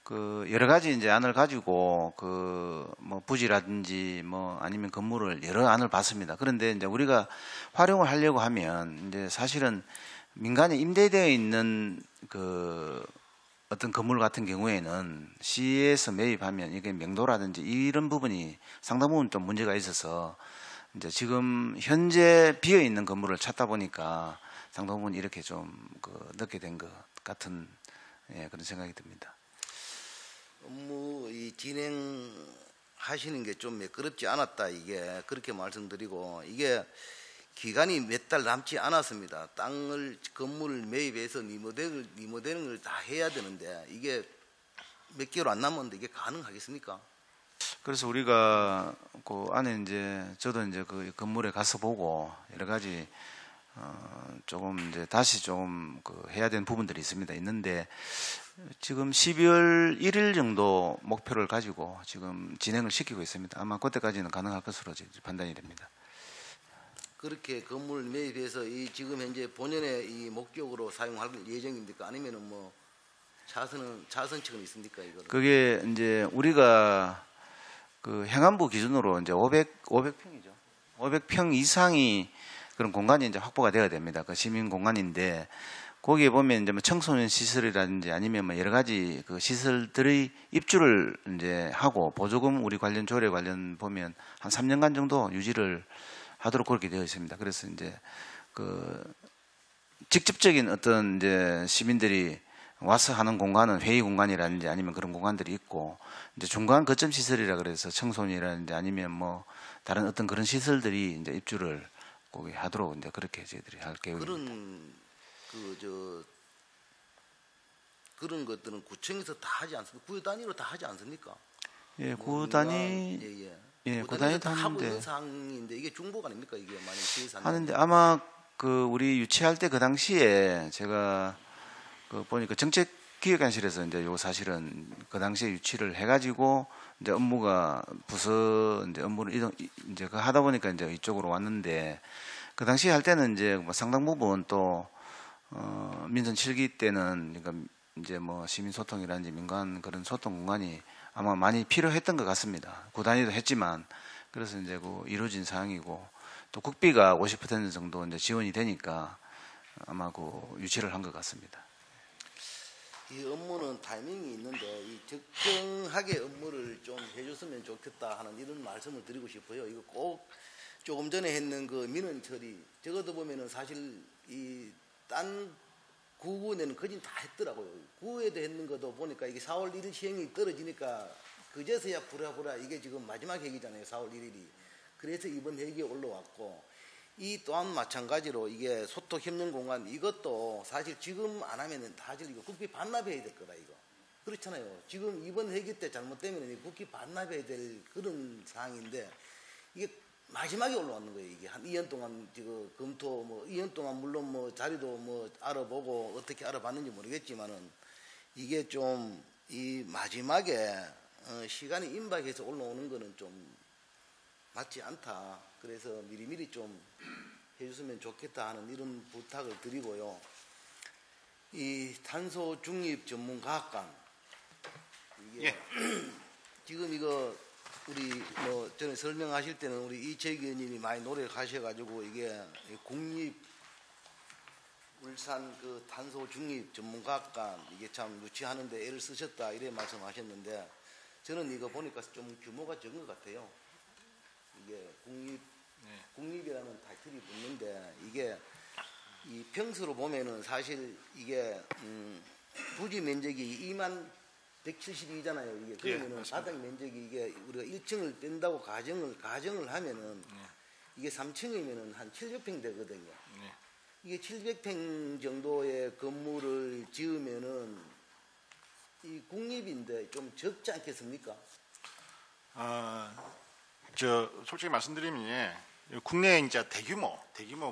그 여러 가지 이제 안을 가지고 그 뭐 부지라든지 뭐 아니면 건물을 여러 안을 봤습니다. 그런데 이제 우리가 활용을 하려고 하면 이제 사실은 민간에 임대되어 있는 그 어떤 건물 같은 경우에는 시에서 매입하면 이게 명도라든지 이런 부분이 상당 부분 좀 문제가 있어서 이제 지금 현재 비어 있는 건물을 찾다 보니까 상당 부분 이렇게 좀 늦게 된 것 같은 그런 생각이 듭니다. 업무 이 진행할 하시는 게 좀 매끄럽지 않았다, 이게 그렇게 말씀드리고, 이게 기간이 몇 달 남지 않았습니다. 건물을 매입해서 리모델링을 다 해야 되는데 이게 몇 개월 안 남았는데 이게 가능하겠습니까? 그래서 우리가 그 안에 이제 저도 이제 그 건물에 가서 보고 여러 가지 조금 이제 다시 좀 그 해야 되는 부분들이 있는데 지금 12월 1일 정도 목표를 가지고 지금 진행을 시키고 있습니다. 아마 그때까지는 가능할 것으로 판단이 됩니다. 그렇게 건물 매입해서 이 지금 현재 본연의 이 목적으로 사용할 예정입니까? 아니면은 뭐 차선책은 있습니까, 이거를? 그게 이제 우리가 그 행안부 기준으로 이제 500평이죠. 500평 이상이 그런 공간이 이제 확보가 되어야 됩니다. 그 시민 공간인데 거기에 보면 이제 뭐 청소년 시설이라든지 아니면 뭐 여러 가지 그 시설들의 입주를 이제 하고 보조금 우리 관련 조례 관련 보면 한 3년간 정도 유지를 하도록 그렇게 되어 있습니다. 그래서 이제 그 직접적인 어떤 이제 시민들이 와서 하는 공간은 회의 공간이라든지 아니면 그런 공간들이 있고 이제 중간 거점 시설이라 그래서 청소년이라든지 아니면 뭐 다른 어떤 그런 시설들이 이제 입주를 거기 하도록 이제 그렇게 저희들이 할 계획입니다. 그런 것들은 구청에서 다 하지 않습니까? 구 단위로 다 하지 않습니까? 예, 구 단위 예, 구 단위 다 하고 있는 하는데 상황인데 이게 중복 아닙니까? 이게 만약 지회사 하는데 아마 그 우리 유치할 때 그 당시에 제가 그 보니까 정책기획안실에서 이제 요 사실은 그 당시에 유치를 해가지고 이제 업무가 부서 이제 업무를 이동 이제 그 하다 보니까 이제 이쪽으로 왔는데 그 당시에 할 때는 이제 뭐 상당 부분 또 민선 7기 때는 그러니까 이제 뭐 시민 소통이라든지 민간 그런 소통 공간이 아마 많이 필요했던 것 같습니다. 구 단위도 했지만 그래서 이제 그 이루어진 사항이고 또 국비가 50% 정도 이제 지원이 되니까 아마 그 유치를 한 것 같습니다. 이 업무는 타이밍이 있는데 이 적정하게 업무를 좀 해줬으면 좋겠다 하는 이런 말씀을 드리고 싶어요. 이거 꼭 조금 전에 했는 그 민원 처리 적어도 보면은 사실 이 딴 구군에는 거진 다 했더라고요. 구에도 했는 것도 보니까 이게 4월 1일 시행이 떨어지니까 그제서야 부랴부랴 이게 지금 마지막 회기잖아요. 4월 1일이. 그래서 이번 회기에 올라왔고 이 또한 마찬가지로 이게 소통 협력 공간 이것도 사실 지금 안 하면은 사실 이거 국비 반납해야 될 거다 이거. 그렇잖아요. 지금 이번 회기 때 잘못되면 국비 반납해야 될 그런 사항인데 이게 마지막에 올라왔는 거예요. 이게 한 2년 동안 지금 검토 뭐 2년 동안 물론 뭐 자리도 뭐 알아보고 어떻게 알아봤는지 모르겠지만은 이게 좀 이 마지막에 시간이 임박해서 올라오는 거는 좀 맞지 않다. 그래서 미리미리 좀 해줬으면 좋겠다 하는 이런 부탁을 드리고요. 이 탄소 중립 전문가학관 이게 예. 지금 이거 우리 뭐 전에 설명하실 때는 우리 이채기 의원님이 많이 노력하셔가지고 이게 국립 울산 그 탄소 중립 전문가학관 이게 참 유치하는데 애를 쓰셨다 이래 말씀하셨는데 저는 이거 보니까 좀 규모가 적은 것 같아요. 이게 국립이라는 타이틀이 붙는데 이게 이 평수로 보면은 사실 이게 부지 면적이 2172잖아요. 이게 그러면은 바닥 면적이 이게 우리가 1층을 뗀다고 가정을 하면은 이게 3층이면은 한 700평 되거든요. 이게 700평 정도의 건물을 지으면은 이 국립인데 좀 적지 않겠습니까? 솔직히 말씀드리면 국내 이제 대규모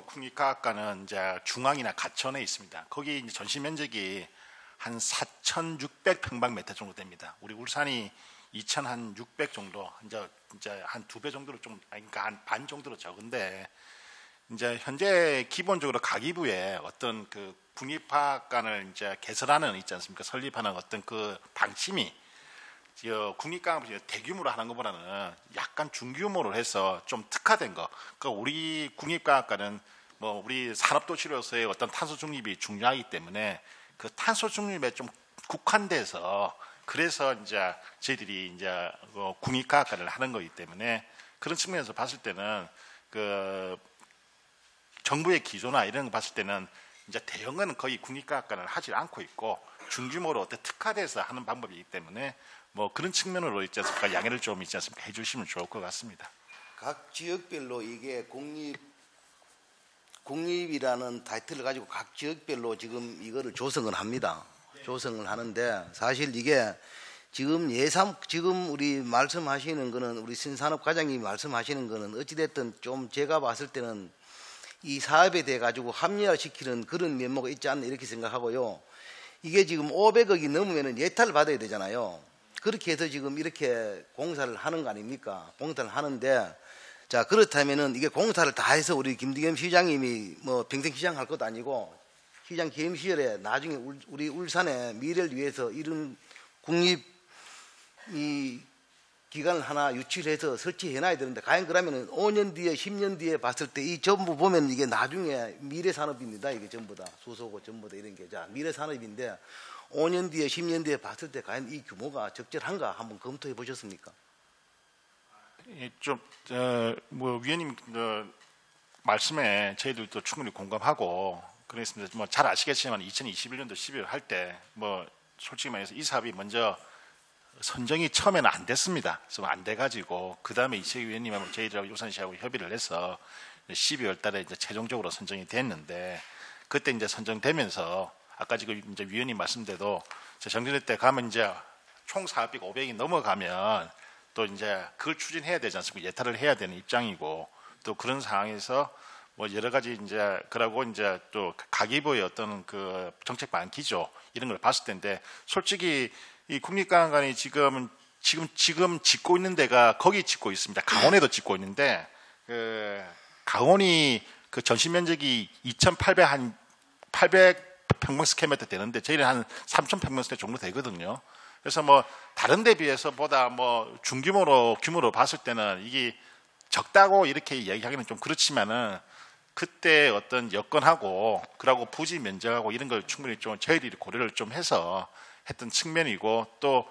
국립과학관은 이제 중앙이나 가천에 있습니다. 거기 이제 전시 면적이 한 4,600평방미터 정도 됩니다. 우리 울산이 2,600 정도, 이제 한 2배 정도로 좀, 그러니까 한 반 정도로 적은데, 이제 현재 기본적으로 가기부에 어떤 그 국립과학관을 이제 개설하는 있지 않습니까? 설립하는 어떤 그 방침이 국립과학을 대규모로 하는 것보다는 약간 중규모로 해서 좀 특화된 거. 그러니까 우리 국립과학관은 뭐 우리 산업도시로서의 어떤 탄소 중립이 중요하기 때문에 그 탄소 중립에 좀 국한돼서 그래서 이제 저희들이 이제 국립과학관을 하는 거기 때문에 그런 측면에서 봤을 때는 그 정부의 기조나 이런 거 봤을 때는 이제 대형은 거의 국립과학관을 하지 않고 있고 중규모로 어떤 특화돼서 하는 방법이기 때문에 뭐 그런 측면으로 있지 않습니까? 양해를 좀 있지 않습니까? 해주시면 좋을 것 같습니다. 각 지역별로 이게 국립이라는 타이틀을 가지고 각 지역별로 지금 이거를 조성을 합니다. 조성을 하는데 사실 이게 지금 지금 우리 말씀하시는 거는 우리 신산업 과장님이 말씀하시는 거는 어찌됐든 좀 제가 봤을 때는 이 사업에 대해 가지고 합리화시키는 그런 면모가 있지 않나 이렇게 생각하고요. 이게 지금 500억이 넘으면 예타를 받아야 되잖아요. 그렇게 해서 지금 이렇게 공사를 하는 거 아닙니까? 공사를 하는데 자, 그렇다면은 이게 공사를 다 해서 우리 김두겸 시장님이 뭐 평생 시장 할 것도 아니고 시장 계엄 시절에 나중에 우리 울산의 미래를 위해서 이런 국립 이 기관을 하나 유치해서 설치해놔야 되는데 과연 그러면은 5년 뒤에 10년 뒤에 봤을 때 이 전부 보면 이게 나중에 미래 산업입니다. 이게 전부 다 수소고 전부 다 이런 게 자 미래 산업인데 5년 뒤에 10년 뒤에 봤을 때 과연 이 규모가 적절한가 한번 검토해 보셨습니까? 뭐 위원님 말씀에 저희들도 충분히 공감하고 그랬습니다. 뭐 잘 아시겠지만 2021년도 12월 할 때 뭐 솔직히 말해서 이 사업이 먼저 선정이 처음에는 안 됐습니다. 그래서 안 돼가지고 그 다음에 이채기 위원님하고 저희들하고 울산시하고 협의를 해서 12월 달에 이제 최종적으로 선정이 됐는데 그때 이제 선정되면서 아까 지금 이제 위원님 말씀대로 정전회 때 가면 이제 총 사업비가 500이 넘어가면 또 이제 그걸 추진해야 되지 않습니까? 예타를 해야 되는 입장이고 또 그런 상황에서 뭐 여러 가지 이제 그러고 이제 또 가계부의 어떤 그 정책 방기죠 이런 걸 봤을 텐데 솔직히 이 국립관광관이 지금 짓고 있는 데가 거기 짓고 있습니다. 강원에도 짓고 있는데 그 강원이 그 전시 면적이 2,800평방스퀘어미터 되는데 저희는 한 3,000평방스퀘어 정도 되거든요. 그래서 뭐 다른 데 비해서 보다 뭐 규모로 봤을 때는 이게 적다고 이렇게 얘기하기는 좀 그렇지만은 그때 어떤 여건하고 그러고 부지 면적하고 이런 걸 충분히 좀 저희들이 고려를 좀 해서 했던 측면이고 또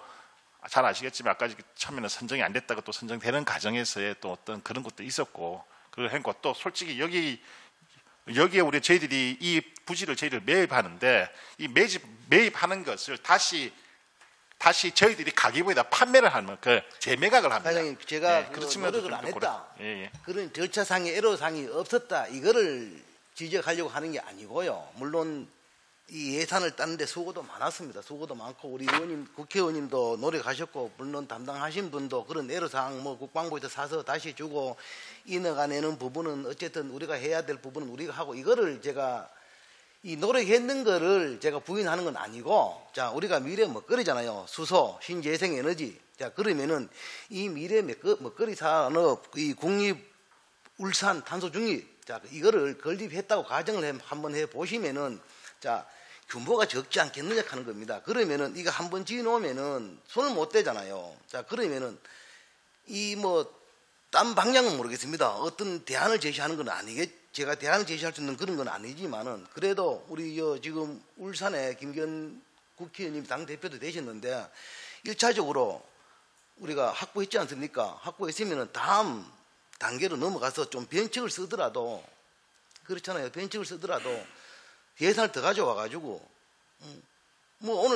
잘 아시겠지만 아까 처음에는 선정이 안 됐다가 또 선정되는 과정에서의 또 어떤 그런 것도 있었고 그걸 했고 또 솔직히 여기에 우리 저희들이 이 부지를 저희들 매입하는데 이 매입하는 것을 다시 저희들이 가계부에다 판매를 하는 그 재매각을 합니다. 과장님 제가 예, 그 노력을 안 했다. 예. 그런 절차상의 애로사항이 없었다. 이거를 지적하려고 하는 게 아니고요. 물론 이 예산을 따는데 수고도 많았습니다. 수고도 많고 우리 의원님, 국회의원님도 노력하셨고 물론 담당하신 분도 그런 애로사항 뭐 국방부에서 사서 다시 주고 인허가내는 부분은 어쨌든 우리가 해야 될 부분은 우리가 하고 이거를 제가 이 노력했는 거를 제가 부인하는 건 아니고 자 우리가 미래 먹거리잖아요. 수소, 신재생 에너지. 자 그러면은 이 미래 먹거리 산업 이 국립 울산 탄소 중립 자 이거를 건립했다고 가정을 한번 해 보시면은 자 규모가 적지 않겠느냐 하는 겁니다. 그러면은 이거 한번 지어놓으면은 손을 못 대잖아요. 자 그러면은 이 뭐 딴 방향은 모르겠습니다. 어떤 대안을 제시하는 건 제가 대안을 제시할 수 있는 그런 건 아니지만은 그래도 우리 지금 울산에 김기현 국회의원님 당 대표도 되셨는데 1차적으로 우리가 확보했지 않습니까? 확보했으면은 다음 단계로 넘어가서 좀 변칙을 쓰더라도 그렇잖아요. 변칙을 쓰더라도 예산을 더 가져와가지고 뭐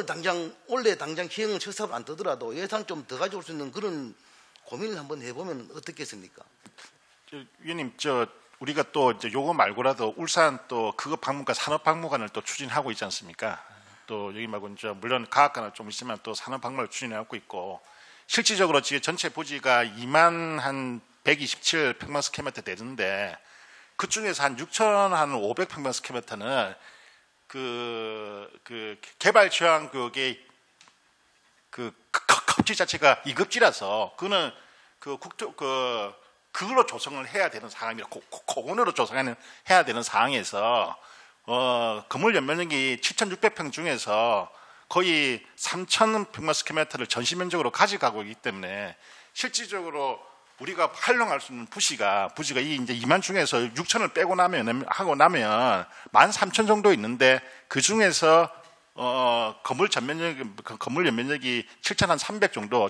원래 당장 시행을 철사를 안 뜨더라도 예산 좀 더 가져올 수 있는 그런 고민을 한번 해보면 어떻겠습니까? 위원님 우리가 또 이제 요거 말고라도 울산 또 그거 박물관 산업박물관을 또 추진하고 있지 않습니까? 또 여기 말고 이제 물론 과학관은 좀 있지만 또 산업박물관을 추진하고 있고 실질적으로 지금 전체 부지가 2만 한 127평방스퀘어미터 되는데 그 중에서 한 6,500평방스퀘어미터는 그 개발 지원 구역의 그 급지 자체가 2급지라서 그거는 그걸로 조성을 해야 되는 상황이라 고건으로 해야 되는 상황에서 건물 연면적이 7,600평 중에서 거의 3,000평방스퀘어미터를 전시 면적으로 가져가고 있기 때문에 실질적으로 우리가 활용할 수 있는 부지가 이 이제 2만 중에서 6천을 빼고 나면 13,000 정도 있는데 그 중에서 건물 연면적이 7,300 정도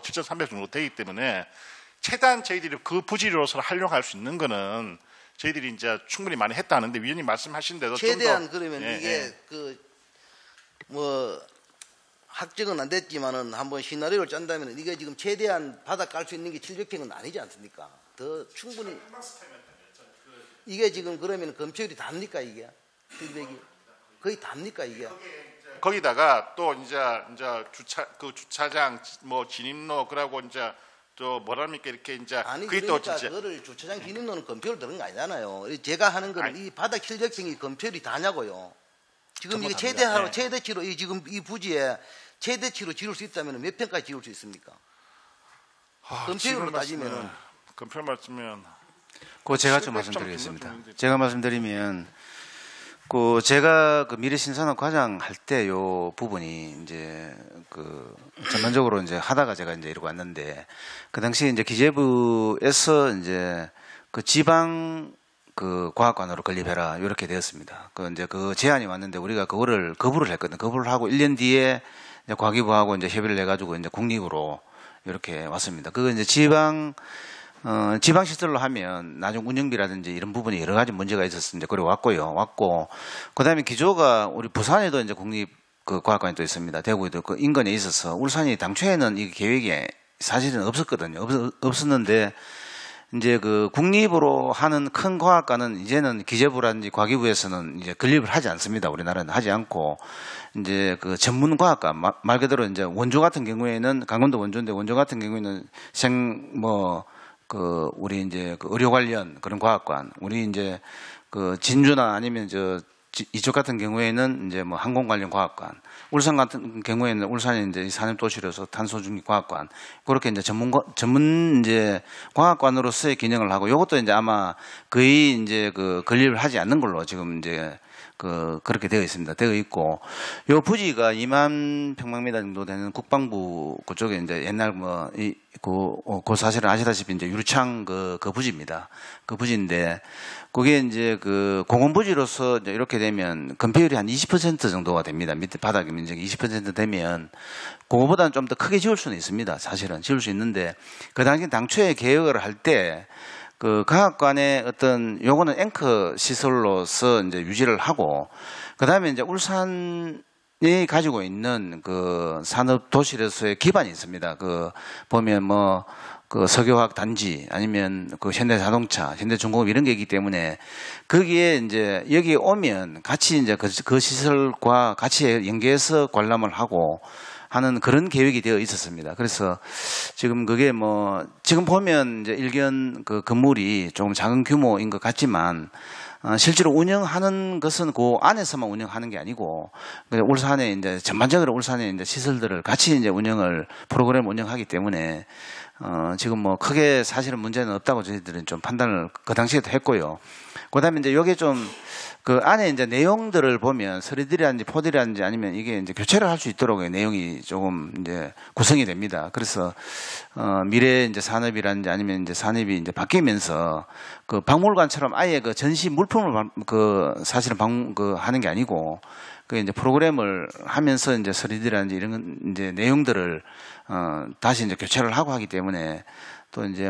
되기 때문에 최대한 저희들이 그 부지로서 활용할 수 있는 거는 저희들이 이제 충분히 많이 했다는데 위원님 말씀하신 대로 최대한 좀 더, 그러면 이게 확정은 안 됐지만은 한번 시나리오를 짠다면 이게 지금 최대한 바닥 깔 수 있는 게 700평은 아니지 않습니까? 더 충분히 이게 지금 그러면 검찰이 답니까 이게 700이 거의 답니까 이게? 거기다가 또 이제 주차장 뭐 진입로 그러고 이제 또 뭐랍니까 이렇게 이제 아니 그게 그러니까 또 진짜 그거를 주차장 진입로는 검표로 들은 거 아니잖아요. 제가 하는 거는 이 바닥 700평이 검표율이 다냐고요. 지금 이게 최대하로 최대치로 이 지금 이 부지에 최대치로 지을 수 있다면 몇 평까지 지을 수 있습니까? 검표율로 따지면은 검표 맞으면 그 제가 좀 700점 말씀드리겠습니다. 정도 제가 말씀드리면 제가 미래 신산업 과장 할 때 요 부분이 이제 전반적으로 이제 하다가 제가 이제 이러고 왔는데 그 당시 이제 기재부에서 이제 지방 과학관으로 건립해라 이렇게 되었습니다. 이제 제안이 왔는데 우리가 그거를 거부를 했거든요. 거부를 하고 1년 뒤에 이제 과기부하고 이제 협의를 해가지고 이제 국립으로 이렇게 왔습니다. 그거 이제 지방시설로 하면 나중 운영비라든지 이런 부분이 여러 가지 문제가 있었습니다. 그래 왔고, 그 다음에 기조가 우리 부산에도 이제 국립과학관이 또 있습니다. 대구에도 인근에 있어서 울산이 당초에는 이 계획이 사실은 없었거든요. 없었는데, 이제 국립으로 하는 큰 과학관은 이제는 기재부라든지 과기부에서는 이제 건립을 하지 않습니다. 우리나라는 하지 않고, 이제 전문 과학관, 말 그대로 이제 원조 같은 경우에는 강원도 원조인데 원조 같은 경우에는 우리 이제 의료 관련 그런 과학관, 우리 이제 진주나 아니면 이쪽 같은 경우에는 이제 항공 관련 과학관, 울산 같은 경우에는 울산이 이제 산업도시로서 탄소중립 과학관, 그렇게 이제 전문 이제 과학관으로서의 기능을 하고, 이것도 이제 아마 거의 이제 건립을 하지 않는 걸로 지금 이제 그렇게 되어 있습니다. 되어 있고, 요 부지가 2만 평방미터 정도 되는 국방부 그쪽에 이제 옛날 그 사실은 아시다시피 이제 유류창 그 부지입니다. 그 부지인데, 그게 이제 공원부지로서 이제 이렇게 되면 건폐율이 한 20% 정도가 됩니다. 밑에 바닥 면적이 20% 되면, 그거보다는 좀 더 크게 지을 수는 있습니다. 사실은 지을 수 있는데, 그 당시 당초에 계획을 할 때, 과학관의 요거는 앵커 시설로서 이제 유지를 하고, 그 다음에 이제 울산이 가지고 있는 산업 도시로서의 기반이 있습니다. 보면 석유화학 단지 아니면 현대자동차, 현대중공업 이런 게 있기 때문에 거기에 이제 여기 오면 같이 이제 그 시설과 같이 연계해서 관람을 하고 하는 그런 계획이 되어 있었습니다. 그래서 지금 그게 지금 보면 이제 일견 건물이 조금 작은 규모인 것 같지만, 실제로 운영하는 것은 그 안에서만 운영하는 게 아니고, 울산에 이제 전반적으로 울산에 이제 시설들을 같이 이제 프로그램 운영하기 때문에, 지금 크게 사실은 문제는 없다고 저희들은 좀 판단을 그 당시에도 했고요. 그 다음에 이제 요게 좀, 안에 이제 내용들을 보면 서리들이라든지 포들이라든지 아니면 이게 이제 교체를 할 수 있도록 내용이 조금 이제 구성이 됩니다. 그래서, 미래 이제 산업이라든지 아니면 이제 산업이 이제 바뀌면서 박물관처럼 아예 전시 물품을 사실은 하는 게 아니고, 이제 프로그램을 하면서 이제 서리들이라든지 이런 이제 내용들을, 다시 이제 교체를 하고 하기 때문에 또 이제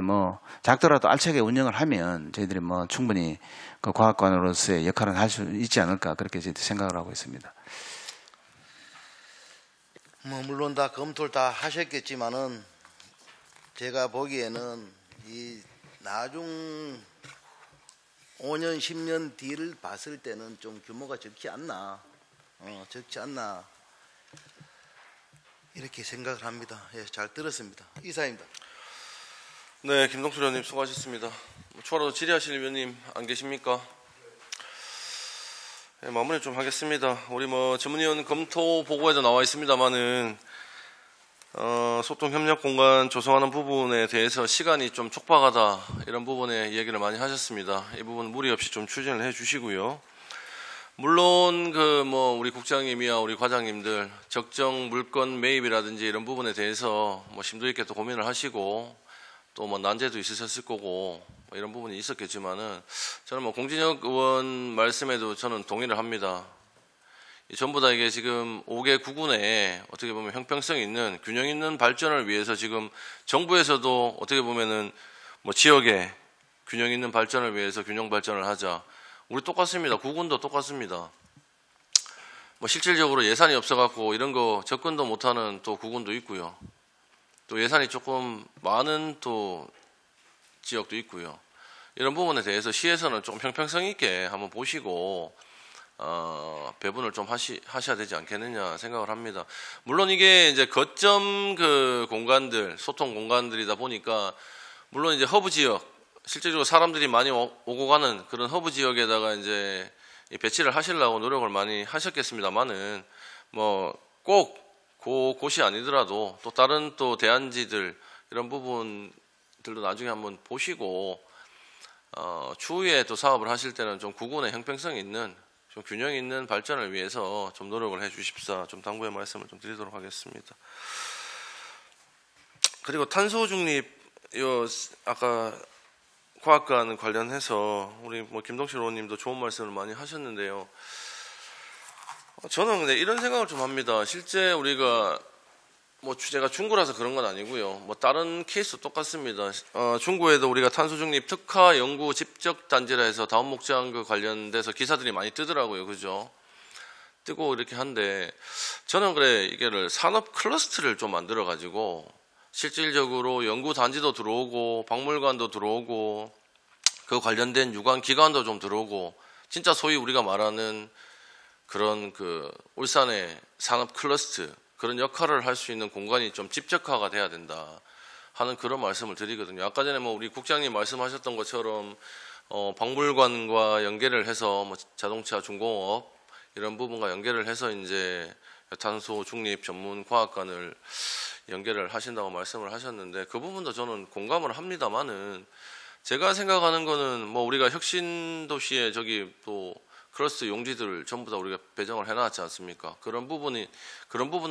작더라도 알차게 운영을 하면 저희들이 충분히 과학관으로서의 역할은 할 수 있지 않을까, 그렇게 생각을 하고 있습니다. 물론 다 검토를 다 하셨겠지만은 제가 보기에는 이 나중 5년 10년 뒤를 봤을 때는 좀 규모가 적지 않나, 이렇게 생각을 합니다. 예, 잘 들었습니다. 이사입니다. 네, 김동수 의원님 수고하셨습니다. 추가로 질의하실 의원님 안 계십니까? 네, 마무리 좀 하겠습니다. 우리 전문위원 검토 보고에도 나와 있습니다만은, 소통협력 공간 조성하는 부분에 대해서 시간이 좀 촉박하다, 이런 부분에 이야기를 많이 하셨습니다. 이 부분 무리 없이 좀 추진을 해 주시고요. 물론 우리 국장님이야 우리 과장님들 적정 물건 매입이라든지 이런 부분에 대해서 심도 있게 또 고민을 하시고, 또 난제도 있으셨을 거고 이런 부분이 있었겠지만은, 저는 공진혁 의원 말씀에도 저는 동의를 합니다. 전부 다 이게 지금 5개 구군에 어떻게 보면 형평성 있는 균형 있는 발전을 위해서 지금 정부에서도 어떻게 보면은 지역의 균형 있는 발전을 위해서 균형 발전을 하자. 우리 똑같습니다. 구군도 똑같습니다. 뭐 실질적으로 예산이 없어갖고 이런 거 접근도 못하는 또 구군도 있고요. 또 예산이 조금 많은 또 지역도 있고요. 이런 부분에 대해서 시에서는 좀 형평성 있게 한번 보시고 배분을 좀 하셔야 되지 않겠느냐 생각을 합니다. 물론 이게 이제 거점 그 공간들, 소통 공간들이다 보니까 물론 이제 허브 지역, 실제적으로 사람들이 많이 오고 가는 그런 허브 지역에다가 이제 배치를 하시려고 노력을 많이 하셨겠습니다만은 뭐 꼭 그곳이 아니더라도 또 다른 또 대안지들 이런 부분들도 나중에 한번 보시고 추후에 또 사업을 하실 때는 좀 구군의 형평성 있는 좀 균형 있는 발전을 위해서 좀 노력을 해 주십사 좀 당부의 말씀을 좀 드리도록 하겠습니다. 그리고 탄소 중립 아까 과학관 관련해서 우리 뭐 김동실 의원님도 좋은 말씀을 많이 하셨는데요. 저는 근데 이런 생각을 좀 합니다. 실제 우리가 뭐 주제가 중구라서 그런 건 아니고요. 뭐 다른 케이스 똑같습니다. 중구에도 우리가 탄소 중립 특화 연구 집적 단지라 해서 다운 목장 그 관련돼서 기사들이 많이 뜨더라고요. 그죠? 뜨고 이렇게 한데 저는 그래 이게를 산업 클러스터를 좀 만들어 가지고 실질적으로 연구 단지도 들어오고 박물관도 들어오고 그 관련된 유관 기관도 좀 들어오고 진짜 소위 우리가 말하는 그런 그 울산의 산업 클러스터 그런 역할을 할 수 있는 공간이 좀 집적화가 돼야 된다 하는 그런 말씀을 드리거든요. 아까 전에 뭐 우리 국장님 말씀하셨던 것처럼 박물관과 연계를 해서 뭐 자동차 중공업 이런 부분과 연계를 해서 이제 탄소 중립 전문 과학관을 연계를 하신다고 말씀을 하셨는데 그 부분도 저는 공감을 합니다만은 제가 생각하는 거는 뭐 우리가 혁신도시에 저기 또 클러스터 용지들을 전부 다 우리가 배정을 해놨지 않습니까? 그런 부분을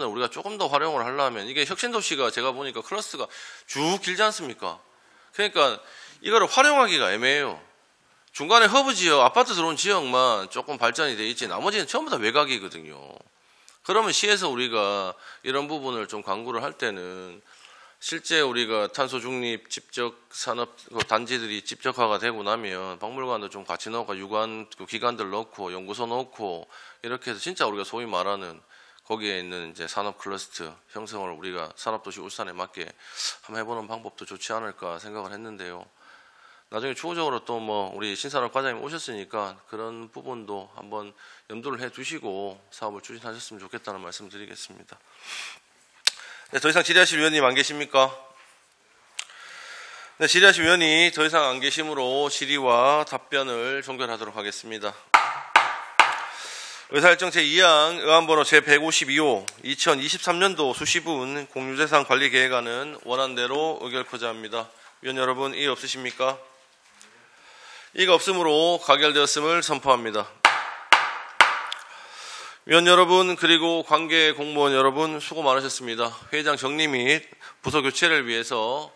우리가 조금 더 활용을 하려면 이게 혁신도시가 제가 보니까 클러스터가 쭉 길지 않습니까? 그러니까 이거를 활용하기가 애매해요. 중간에 허브 지역, 아파트 들어온 지역만 조금 발전이 돼 있지 나머지는 전부 다 외곽이거든요. 그러면 시에서 우리가 이런 부분을 좀 강구를 할 때는 실제 우리가 탄소 중립 집적 산업 단지들이 집적화가 되고 나면 박물관도 좀 같이 넣고 유관 기관들 넣고 연구소 넣고 이렇게 해서 진짜 우리가 소위 말하는 거기에 있는 이제 산업 클러스터 형성을 우리가 산업도시 울산에 맞게 한번 해보는 방법도 좋지 않을까 생각을 했는데요. 나중에 추후적으로 또 뭐 우리 신산업 과장님 오셨으니까 그런 부분도 한번 염두를 해 두시고 사업을 추진하셨으면 좋겠다는 말씀 드리겠습니다. 네, 더 이상 질의하실 위원님 안 계십니까? 네, 질의하실 위원이 더 이상 안 계시므로 질의와 답변을 종결하도록 하겠습니다. 의사일정 제2항 의안번호 제152호 2023년도 수시분 공유재산 관리계획안은 원안대로 의결코자 합니다. 위원 여러분 이의 없으십니까? 이의가 없으므로 가결되었음을 선포합니다. 위원 여러분 그리고 관계 공무원 여러분 수고 많으셨습니다. 회의장 정리 및 부서 교체를 위해서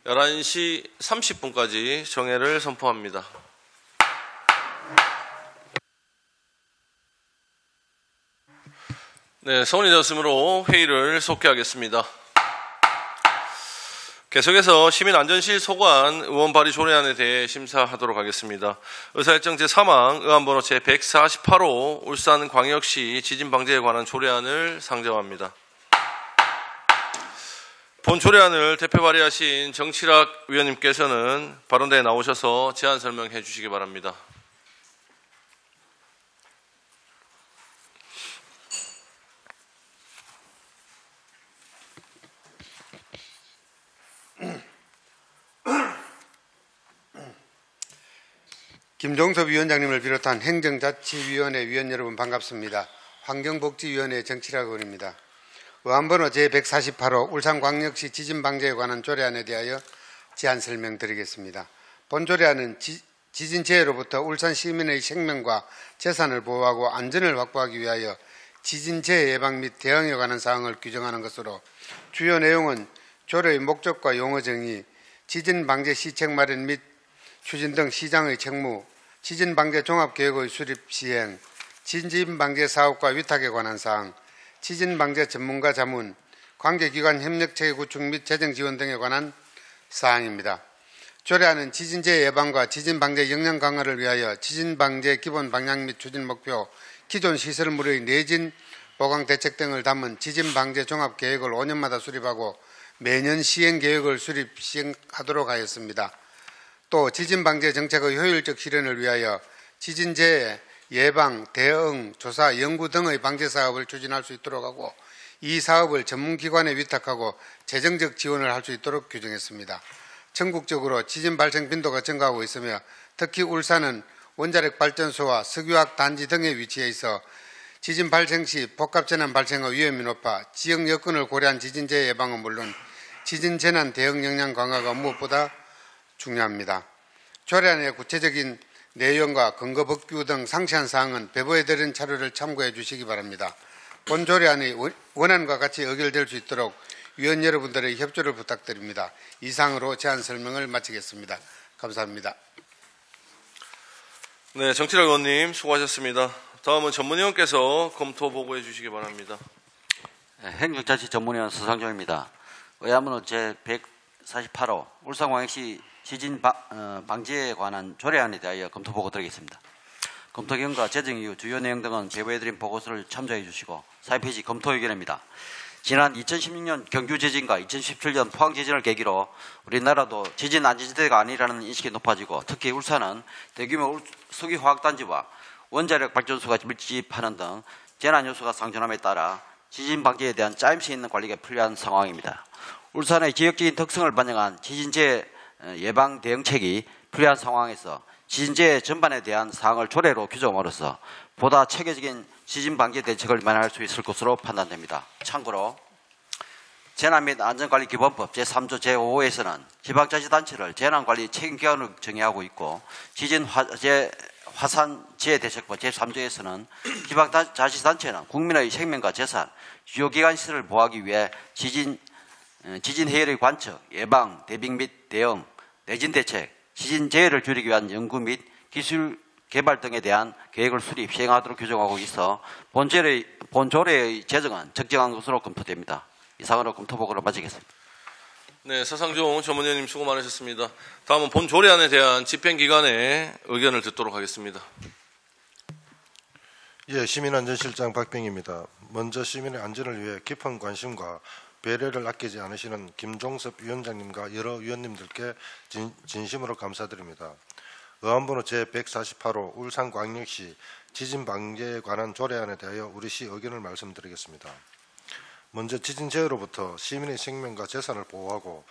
11시 30분까지 정회를 선포합니다. 네, 성원이 되었으므로 회의를 속개하겠습니다. 계속해서 시민안전실 소관 의원 발의 조례안에 대해 심사하도록 하겠습니다. 의사일정 제3항 의안번호 제148호 울산광역시 지진방재에 관한 조례안을 상정합니다. 본 조례안을 대표 발의하신 정치락 위원님께서는 발언대에 나오셔서 제안 설명해 주시기 바랍니다. 김종섭 위원장님을 비롯한 행정자치위원회 위원 여러분 반갑습니다. 환경복지위원회 정치락 의원입니다. 의안번호 제148호 울산광역시 지진방재에 관한 조례안에 대하여 제안 설명드리겠습니다. 본 조례안은 지진재해로부터 울산 시민의 생명과 재산을 보호하고 안전을 확보하기 위하여 지진재해 예방 및 대응에 관한 사항을 규정하는 것으로 주요 내용은 조례의 목적과 용어 정의, 지진방재 시책 마련 및 추진 등 시장의 책무, 지진방재 종합계획의 수립 시행, 지진방재 사업과 위탁에 관한 사항, 지진방재 전문가 자문, 관계기관 협력체계 구축 및 재정 지원 등에 관한 사항입니다. 조례안은 지진재해 예방과 지진방재 역량 강화를 위하여 지진방재 기본 방향 및 추진 목표, 기존 시설물의 내진 보강 대책 등을 담은 지진 방제 종합 계획을 5년마다 수립하고 매년 시행 계획을 시행하도록 하였습니다. 또 지진 방제 정책의 효율적 실현을 위하여 지진재해 예방, 대응, 조사, 연구 등의 방제 사업을 추진할 수 있도록 하고 이 사업을 전문기관에 위탁하고 재정적 지원을 할 수 있도록 규정했습니다. 전국적으로 지진 발생 빈도가 증가하고 있으며 특히 울산은 원자력 발전소와 석유화학 단지 등에 위치해 있어 지진 발생 시 복합재난 발생의 위험이 높아 지역 여건을 고려한 지진재해 예방은 물론 지진 재난 대응 역량 강화가 무엇보다 중요합니다. 조례안의 구체적인 내용과 근거 법규 등 상세한 사항은 배부해드린 자료를 참고해 주시기 바랍니다. 본 조례안이 원안과 같이 의결될 수 있도록 위원 여러분들의 협조를 부탁드립니다. 이상으로 제안 설명을 마치겠습니다. 감사합니다. 네, 정치락 의원님 수고하셨습니다. 다음은 전문위원께서 검토 보고해 주시기 바랍니다. 행정자치 전문위원 서상정입니다. 의안문은 제148호 울산광역시 지진 방지에 관한 조례안에 대하여 검토 보고 드리겠습니다. 검토 결과 재정 이후 주요 내용 등은 배부해드린 보고서를 참조해 주시고 4페이지 검토 의견입니다. 지난 2016년 경주 지진과 2017년 포항 지진을 계기로 우리나라도 지진 안전지대가 아니라는 인식이 높아지고 특히 울산은 대규모 석유화학단지와 원자력 발전소가 밀집하는 등 재난 요소가 상존함에 따라 지진 방지에 대한 짜임새 있는 관리가 필요한 상황입니다. 울산의 지역적인 특성을 반영한 지진재해 예방 대응책이 필요한 상황에서 지진재해 전반에 대한 사항을 조례로 규정함으로써 보다 체계적인 지진 방지 대책을 마련할 수 있을 것으로 판단됩니다. 참고로 재난 및 안전관리기본법 제3조 제5호에서는 지방자치단체를 재난관리 책임기관으로 정의하고 있고 지진 화산재해대책법 제3조에서는 지방자치단체는 국민의 생명과 재산, 주요기관 시설을 보호하기 위해 지진 해열의 관측, 예방, 대비 및 대응, 내진 대책, 지진 재해를 줄이기 위한 연구 및 기술 개발 등에 대한 계획을 수립, 시행하도록 규정하고 있어 본 조례의 제정은 적정한 것으로 검토됩니다. 이상으로 검토 보고를 마치겠습니다. 네, 서상종 전문위원님 수고 많으셨습니다. 다음은 본 조례안에 대한 집행기관의 의견을 듣도록 하겠습니다. 예, 시민안전실장 박병입니다. 먼저 시민의 안전을 위해 깊은 관심과 배려를 아끼지 않으시는 김종섭 위원장님과 여러 위원님들께 진심으로 감사드립니다. 의안번호 제148호 울산광역시 지진방지에 관한 조례안에 대하여 우리시 의견을 말씀드리겠습니다. 먼저 지진재해로부터 시민의 생명과 재산을 보호하고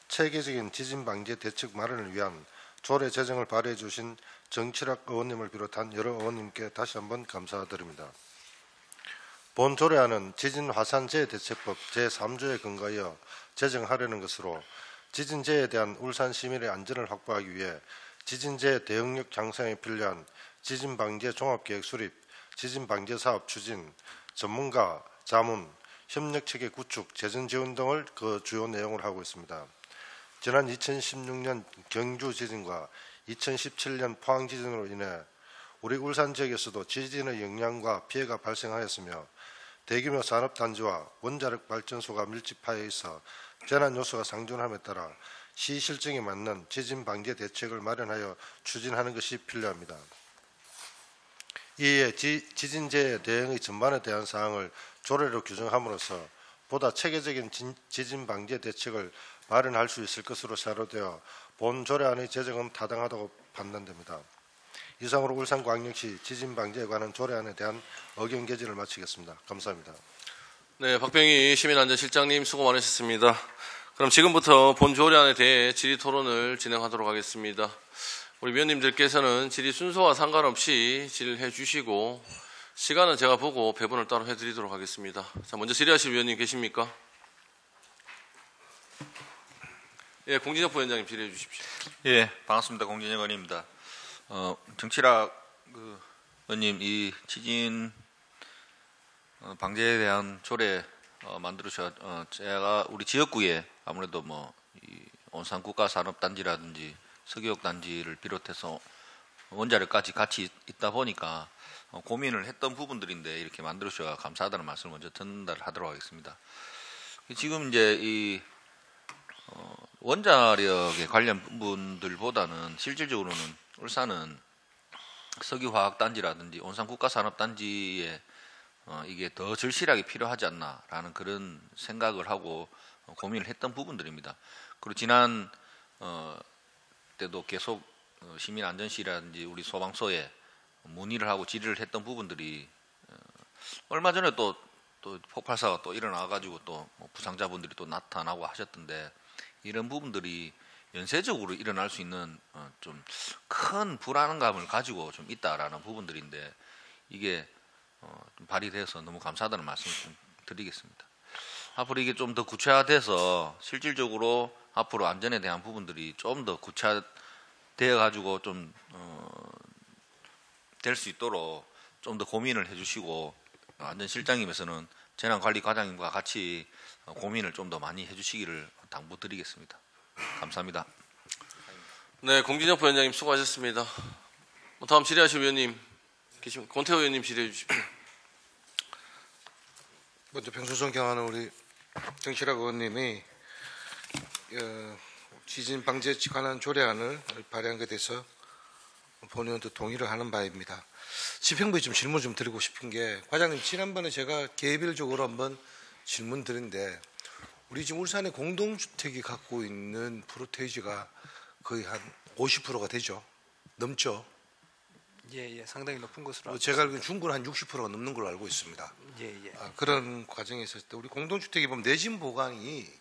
체계적인 지진방지 대책 마련을 위한 조례 제정을 발의해 주신 정치락 의원님을 비롯한 여러 의원님께 다시 한번 감사드립니다. 본 조례안은 지진화산재해대책법 제3조에 근거하여 제정하려는 것으로 지진재해에 대한 울산 시민의 안전을 확보하기 위해 지진재해 대응력 향상에 필요한 지진방지 종합계획 수립, 지진방지사업 추진, 전문가, 자문, 협력체계 구축, 재정지원 등을 그 주요 내용을 하고 있습니다. 지난 2016년 경주 지진과 2017년 포항 지진으로 인해 우리 울산 지역에서도 지진의 영향과 피해가 발생하였으며 대규모 산업단지와 원자력 발전소가 밀집하여 있어 재난 요소가 상존함에 따라 시실정에 맞는 지진 방지 대책을 마련하여 추진하는 것이 필요합니다. 이에 지진재해 대응의 전반에 대한 사항을 조례로 규정함으로써 보다 체계적인 지진 방지 대책을 마련할 수 있을 것으로 사료되어 본 조례안의 제정은 타당하다고 판단됩니다. 이상으로 울산광역시 지진방지에 관한 조례안에 대한 의견 개진을 마치겠습니다. 감사합니다. 네, 박병희 시민안전실장님 수고 많으셨습니다. 그럼 지금부터 본 조례안에 대해 질의토론을 진행하도록 하겠습니다. 우리 위원님들께서는 질의 순서와 상관없이 질의해 주시고 시간은 제가 보고 배분을 따로 해드리도록 하겠습니다. 자, 먼저 질의하실 위원님 계십니까? 예, 공진혁 부위원장님 질의해 주십시오. 예, 반갑습니다. 공진혁 의원입니다. 정치락 의원님, 이 지진 방제에 대한 조례 만들으셔. 제가 우리 지역구에 아무래도 이 온산 국가산업단지라든지 석유역 단지를 비롯해서 원자력까지 같이 있다 보니까 고민을 했던 부분들인데 이렇게 만들어주셔서 감사하다는 말씀을 먼저 전달하도록 하겠습니다. 지금 이제 이 원자력에 관련 부분들보다는 실질적으로는 울산은 석유화학단지라든지 온산국가산업단지에 이게 더 절실하게 필요하지 않나라는 그런 생각을 하고 고민을 했던 부분들입니다. 그리고 지난 때도 계속 시민안전실이라든지 우리 소방서에 문의를 하고 질의를 했던 부분들이 얼마 전에 또 폭발사가 또 일어나가지고 또 부상자분들이 또 나타나고 하셨던데 이런 부분들이 연쇄적으로 일어날 수 있는 좀 큰 불안감을 가지고 좀 있다라는 부분들인데 이게 좀 발휘돼서 너무 감사하다는 말씀을 좀 드리겠습니다. 앞으로 이게 좀 더 구체화돼서 실질적으로 앞으로 안전에 대한 부분들이 좀 더 구체화되어 가지고 좀 될 수 있도록 좀 더 고민을 해주시고 안전실장님에서는 재난관리과장님과 같이 고민을 좀 더 많이 해주시기를 당부드리겠습니다. 감사합니다. 네, 공진영 부위원장님 수고하셨습니다. 다음 질의하실 위원님 계시면 권태호 의원님 질의해 주십시오. 먼저 평소 존경하는 우리 정치락 의원님이 지진 방지에 관한 조례안을 발의한 것에 대해서 본의원도 동의를 하는 바입니다. 집행부에 좀 질문 좀 드리고 싶은 게 과장님 지난번에 제가 개별적으로 한번 질문 드린데 우리 지금 울산의 공동주택이 갖고 있는 프로테이지가 거의 한 50%가 되죠. 넘죠. 예, 상당히 높은 것으로. 제가 알기로는 중구는 한 60%가 넘는 걸로 알고 있습니다. 예. 그런 과정에 있었을 때 우리 공동주택에 보면 내진 보강이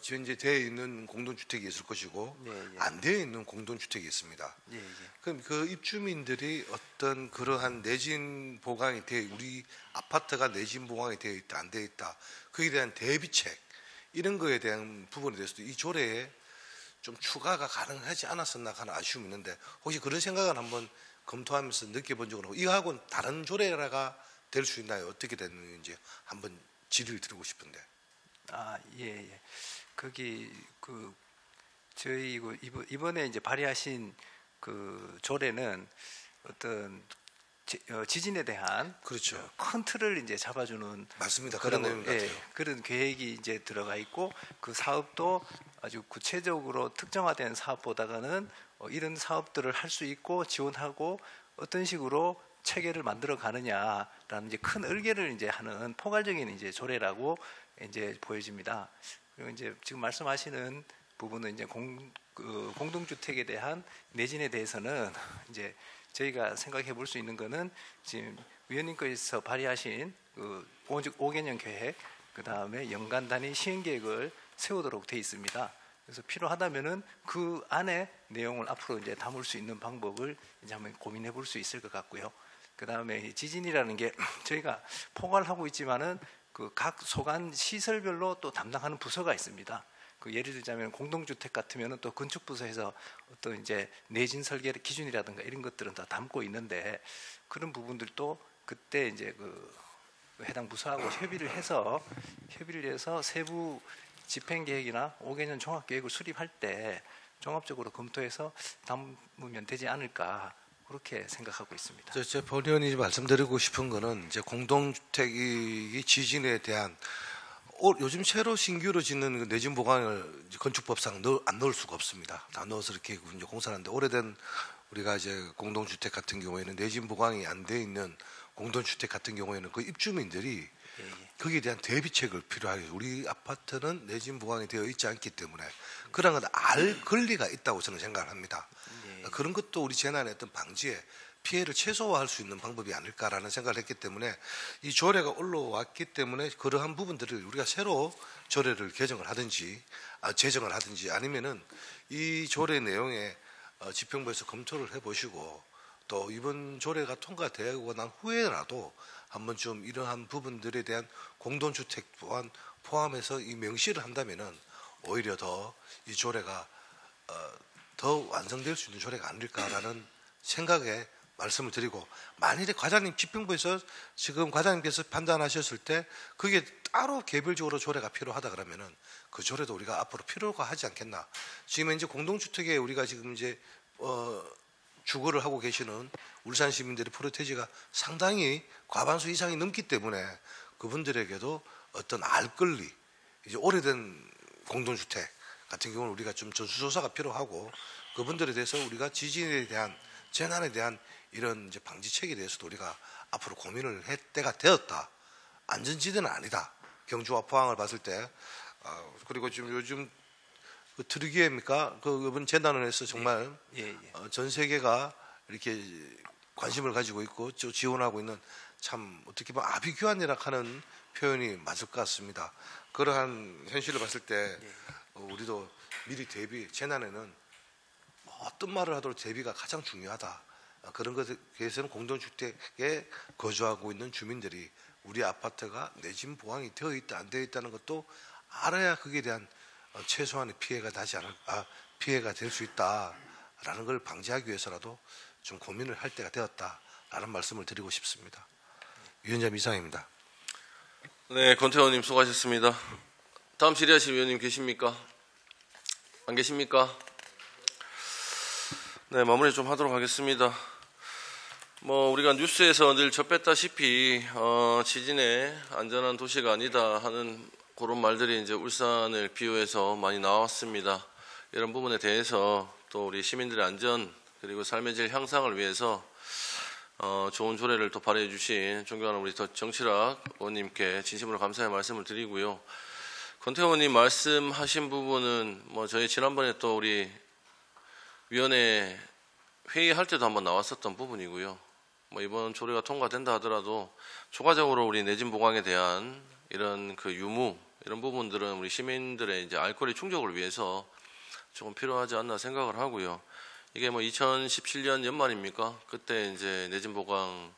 지금 이제 되어 있는 공동주택이 있을 것이고 안 되어 있는 공동주택이 있습니다. 그럼 그 입주민들이 어떤 그러한 내진 보강이 우리 아파트가 내진 보강이 되어 있다 안 되어 있다 거기에 대한 대비책 이런 거에 대한 부분에 대해서도 이 조례에 좀 추가가 가능하지 않았었나 하는 아쉬움이 있는데 혹시 그런 생각을 한번 검토하면서 느껴본 적은 없고 이거하고는 다른 조례가 될 수 있나요? 어떻게 되는지 한번 질의를 드리고 싶은데. 예. 거기 저희 이번에 이제 발의하신 그 조례는 어떤 지진에 대한 그렇죠. 큰 틀을 이제 잡아주는 맞습니다. 그런 내용 같아요. 그런 계획이 이제 들어가 있고 그 사업도 아주 구체적으로 특정화된 사업보다는 이런 사업들을 할 수 있고 지원하고 어떤 식으로 체계를 만들어 가느냐라는 이제 큰 의뢰를 이제 하는 포괄적인 이제 조례라고 이제 보여집니다. 그리고 이제 지금 말씀하시는 부분은 이제 공동주택에 대한 내진에 대해서는 이제 저희가 생각해 볼 수 있는 거는 지금 위원님께서 발의하신 그 5개년 계획, 그 다음에 연간 단위 시행 계획을 세우도록 돼 있습니다. 그래서 필요하다면은 그 안에 내용을 앞으로 이제 담을 수 있는 방법을 이제 한번 고민해 볼 수 있을 것 같고요. 그 다음에 지진이라는 게 저희가 포괄하고 있지만은 그 각 소관 시설별로 또 담당하는 부서가 있습니다. 그 예를 들자면 공동주택 같으면은 또 건축부서에서 어떤 이제 내진 설계 기준이라든가 이런 것들은 다 담고 있는데 그런 부분들도 그때 이제 그 해당 부서하고 협의를 해서 세부 집행 계획이나 5개년 종합 계획을 수립할 때 종합적으로 검토해서 담으면 되지 않을까 그렇게 생각하고 있습니다. 제 본의원이 말씀드리고 싶은 거는 이제 공동주택이 지진에 대한 요즘 새로 신규로 짓는 내진 보강을 건축법상 안 넣을 수가 없습니다. 다 넣어서 이렇게 이제 공사를 하는데 오래된 우리가 이제 공동주택 같은 경우에는 내진 보강이 안 돼 있는 공동주택 같은 경우에는 그 입주민들이 거기에 대한 대비책을 필요하게 우리 아파트는 내진 보강이 되어 있지 않기 때문에 그런 건 알 권리가 있다고 저는 생각을 합니다. 그런 것도 우리 재난의 어떤 방지에 피해를 최소화할 수 있는 방법이 아닐까라는 생각을 했기 때문에 이 조례가 올라왔기 때문에 그러한 부분들을 우리가 새로 조례를 개정을 하든지 제정을 하든지 아니면은 이 조례 내용에 집행부에서 검토를 해보시고 또 이번 조례가 통과되고 난 후에라도 한번 좀 이러한 부분들에 대한 공동주택 또한 포함해서 이 명시를 한다면은 오히려 더 이 조례가 더 완성될 수 있는 조례가 아닐까라는 생각에 말씀을 드리고 만일에 과장님 집행부에서 지금 과장님께서 판단하셨을 때 그게 따로 개별적으로 조례가 필요하다 그러면은 그 조례도 우리가 앞으로 필요가 하지 않겠나. 지금 이제 공동주택에 우리가 지금 이제 주거를 하고 계시는 울산 시민들의 프로테지가 상당히 과반수 이상이 넘기 때문에 그분들에게도 어떤 알 권리, 이제 오래된 공동주택 같은 경우는 우리가 좀 전수조사가 필요하고 그분들에 대해서 우리가 지진에 대한 재난에 대한 이런 이제 방지책에 대해서도 우리가 앞으로 고민을 할 때가 되었다. 안전지대는 아니다. 경주와 포항을 봤을 때. 그리고 지금 요즘 그 트루기에입니까? 그 이번 재난원에서 정말 전 세계가 이렇게 관심을 가지고 있고 지원하고 있는 참 어떻게 보면 아비규환이라 하는 표현이 맞을 것 같습니다. 그러한 현실을 봤을 때 우리도 미리 대비, 재난에는 어떤 말을 하더라도 대비가 가장 중요하다. 그런 것에 대해서는 공동주택에 거주하고 있는 주민들이 우리 아파트가 내진 보강이 되어 있다 안 되어 있다는 것도 알아야 그에 대한 최소한의 피해가 피해가 될 수 있다라는 걸 방지하기 위해서라도 좀 고민을 할 때가 되었다라는 말씀을 드리고 싶습니다. 위원장 이상입니다. 네, 권태원님 수고하셨습니다. 다음 질의하실 위원님 계십니까? 안 계십니까? 네, 마무리 좀 하도록 하겠습니다. 우리가 뉴스에서 늘 접했다시피 지진에 안전한 도시가 아니다 하는 그런 말들이 이제 울산을 비유해서 많이 나왔습니다. 이런 부분에 대해서 또 우리 시민들의 안전 그리고 삶의 질 향상을 위해서 좋은 조례를 또 발의해 주신 존경하는 우리 정치락 의원님께 진심으로 감사의 말씀을 드리고요. 권태원 의원님 말씀하신 부분은 저희 지난번에 또 우리 위원회 회의할 때도 한번 나왔었던 부분이고요. 이번 조례가 통과된다 하더라도 추가적으로 우리 내진 보강에 대한 이런 그 유무 이런 부분들은 우리 시민들의 이제 알권리 충족을 위해서 조금 필요하지 않나 생각을 하고요. 이게 2017년 연말입니까? 그때 이제 내진 보강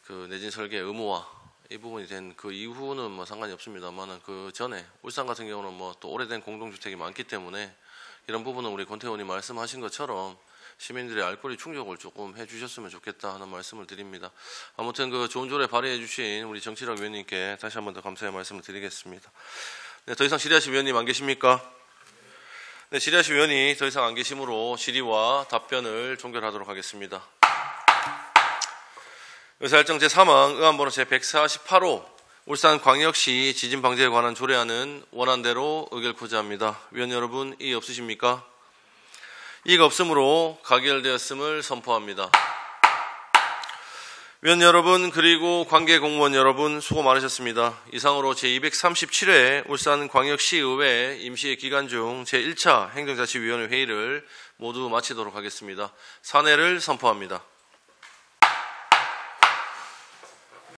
그 내진 설계 의무화 이 부분이 된 그 이후는 상관이 없습니다만 그 전에 울산 같은 경우는 또 오래된 공동주택이 많기 때문에 이런 부분은 우리 권태원 의원이 말씀하신 것처럼 시민들의 알권리 충족을 조금 해주셨으면 좋겠다 하는 말씀을 드립니다. 아무튼 그 좋은 조례 발의해 주신 우리 정치락 위원님께 다시 한 번 더 감사의 말씀을 드리겠습니다. 네, 더 이상 질의하실 위원님 안 계십니까? 네, 질의하실 위원이 더 이상 안 계시므로 질의와 답변을 종결하도록 하겠습니다. 의사일정 제3항 의안번호 제148호 울산광역시 지진방재에 관한 조례안은 원안대로 의결코자 합니다. 위원 여러분 이의 없으십니까? 이의가 없으므로 가결되었음을 선포합니다. 위원 여러분 그리고 관계 공무원 여러분 수고 많으셨습니다. 이상으로 제237회 울산광역시의회 임시 기간 중 제1차 행정자치위원회 회의를 모두 마치도록 하겠습니다. 산회를 선포합니다.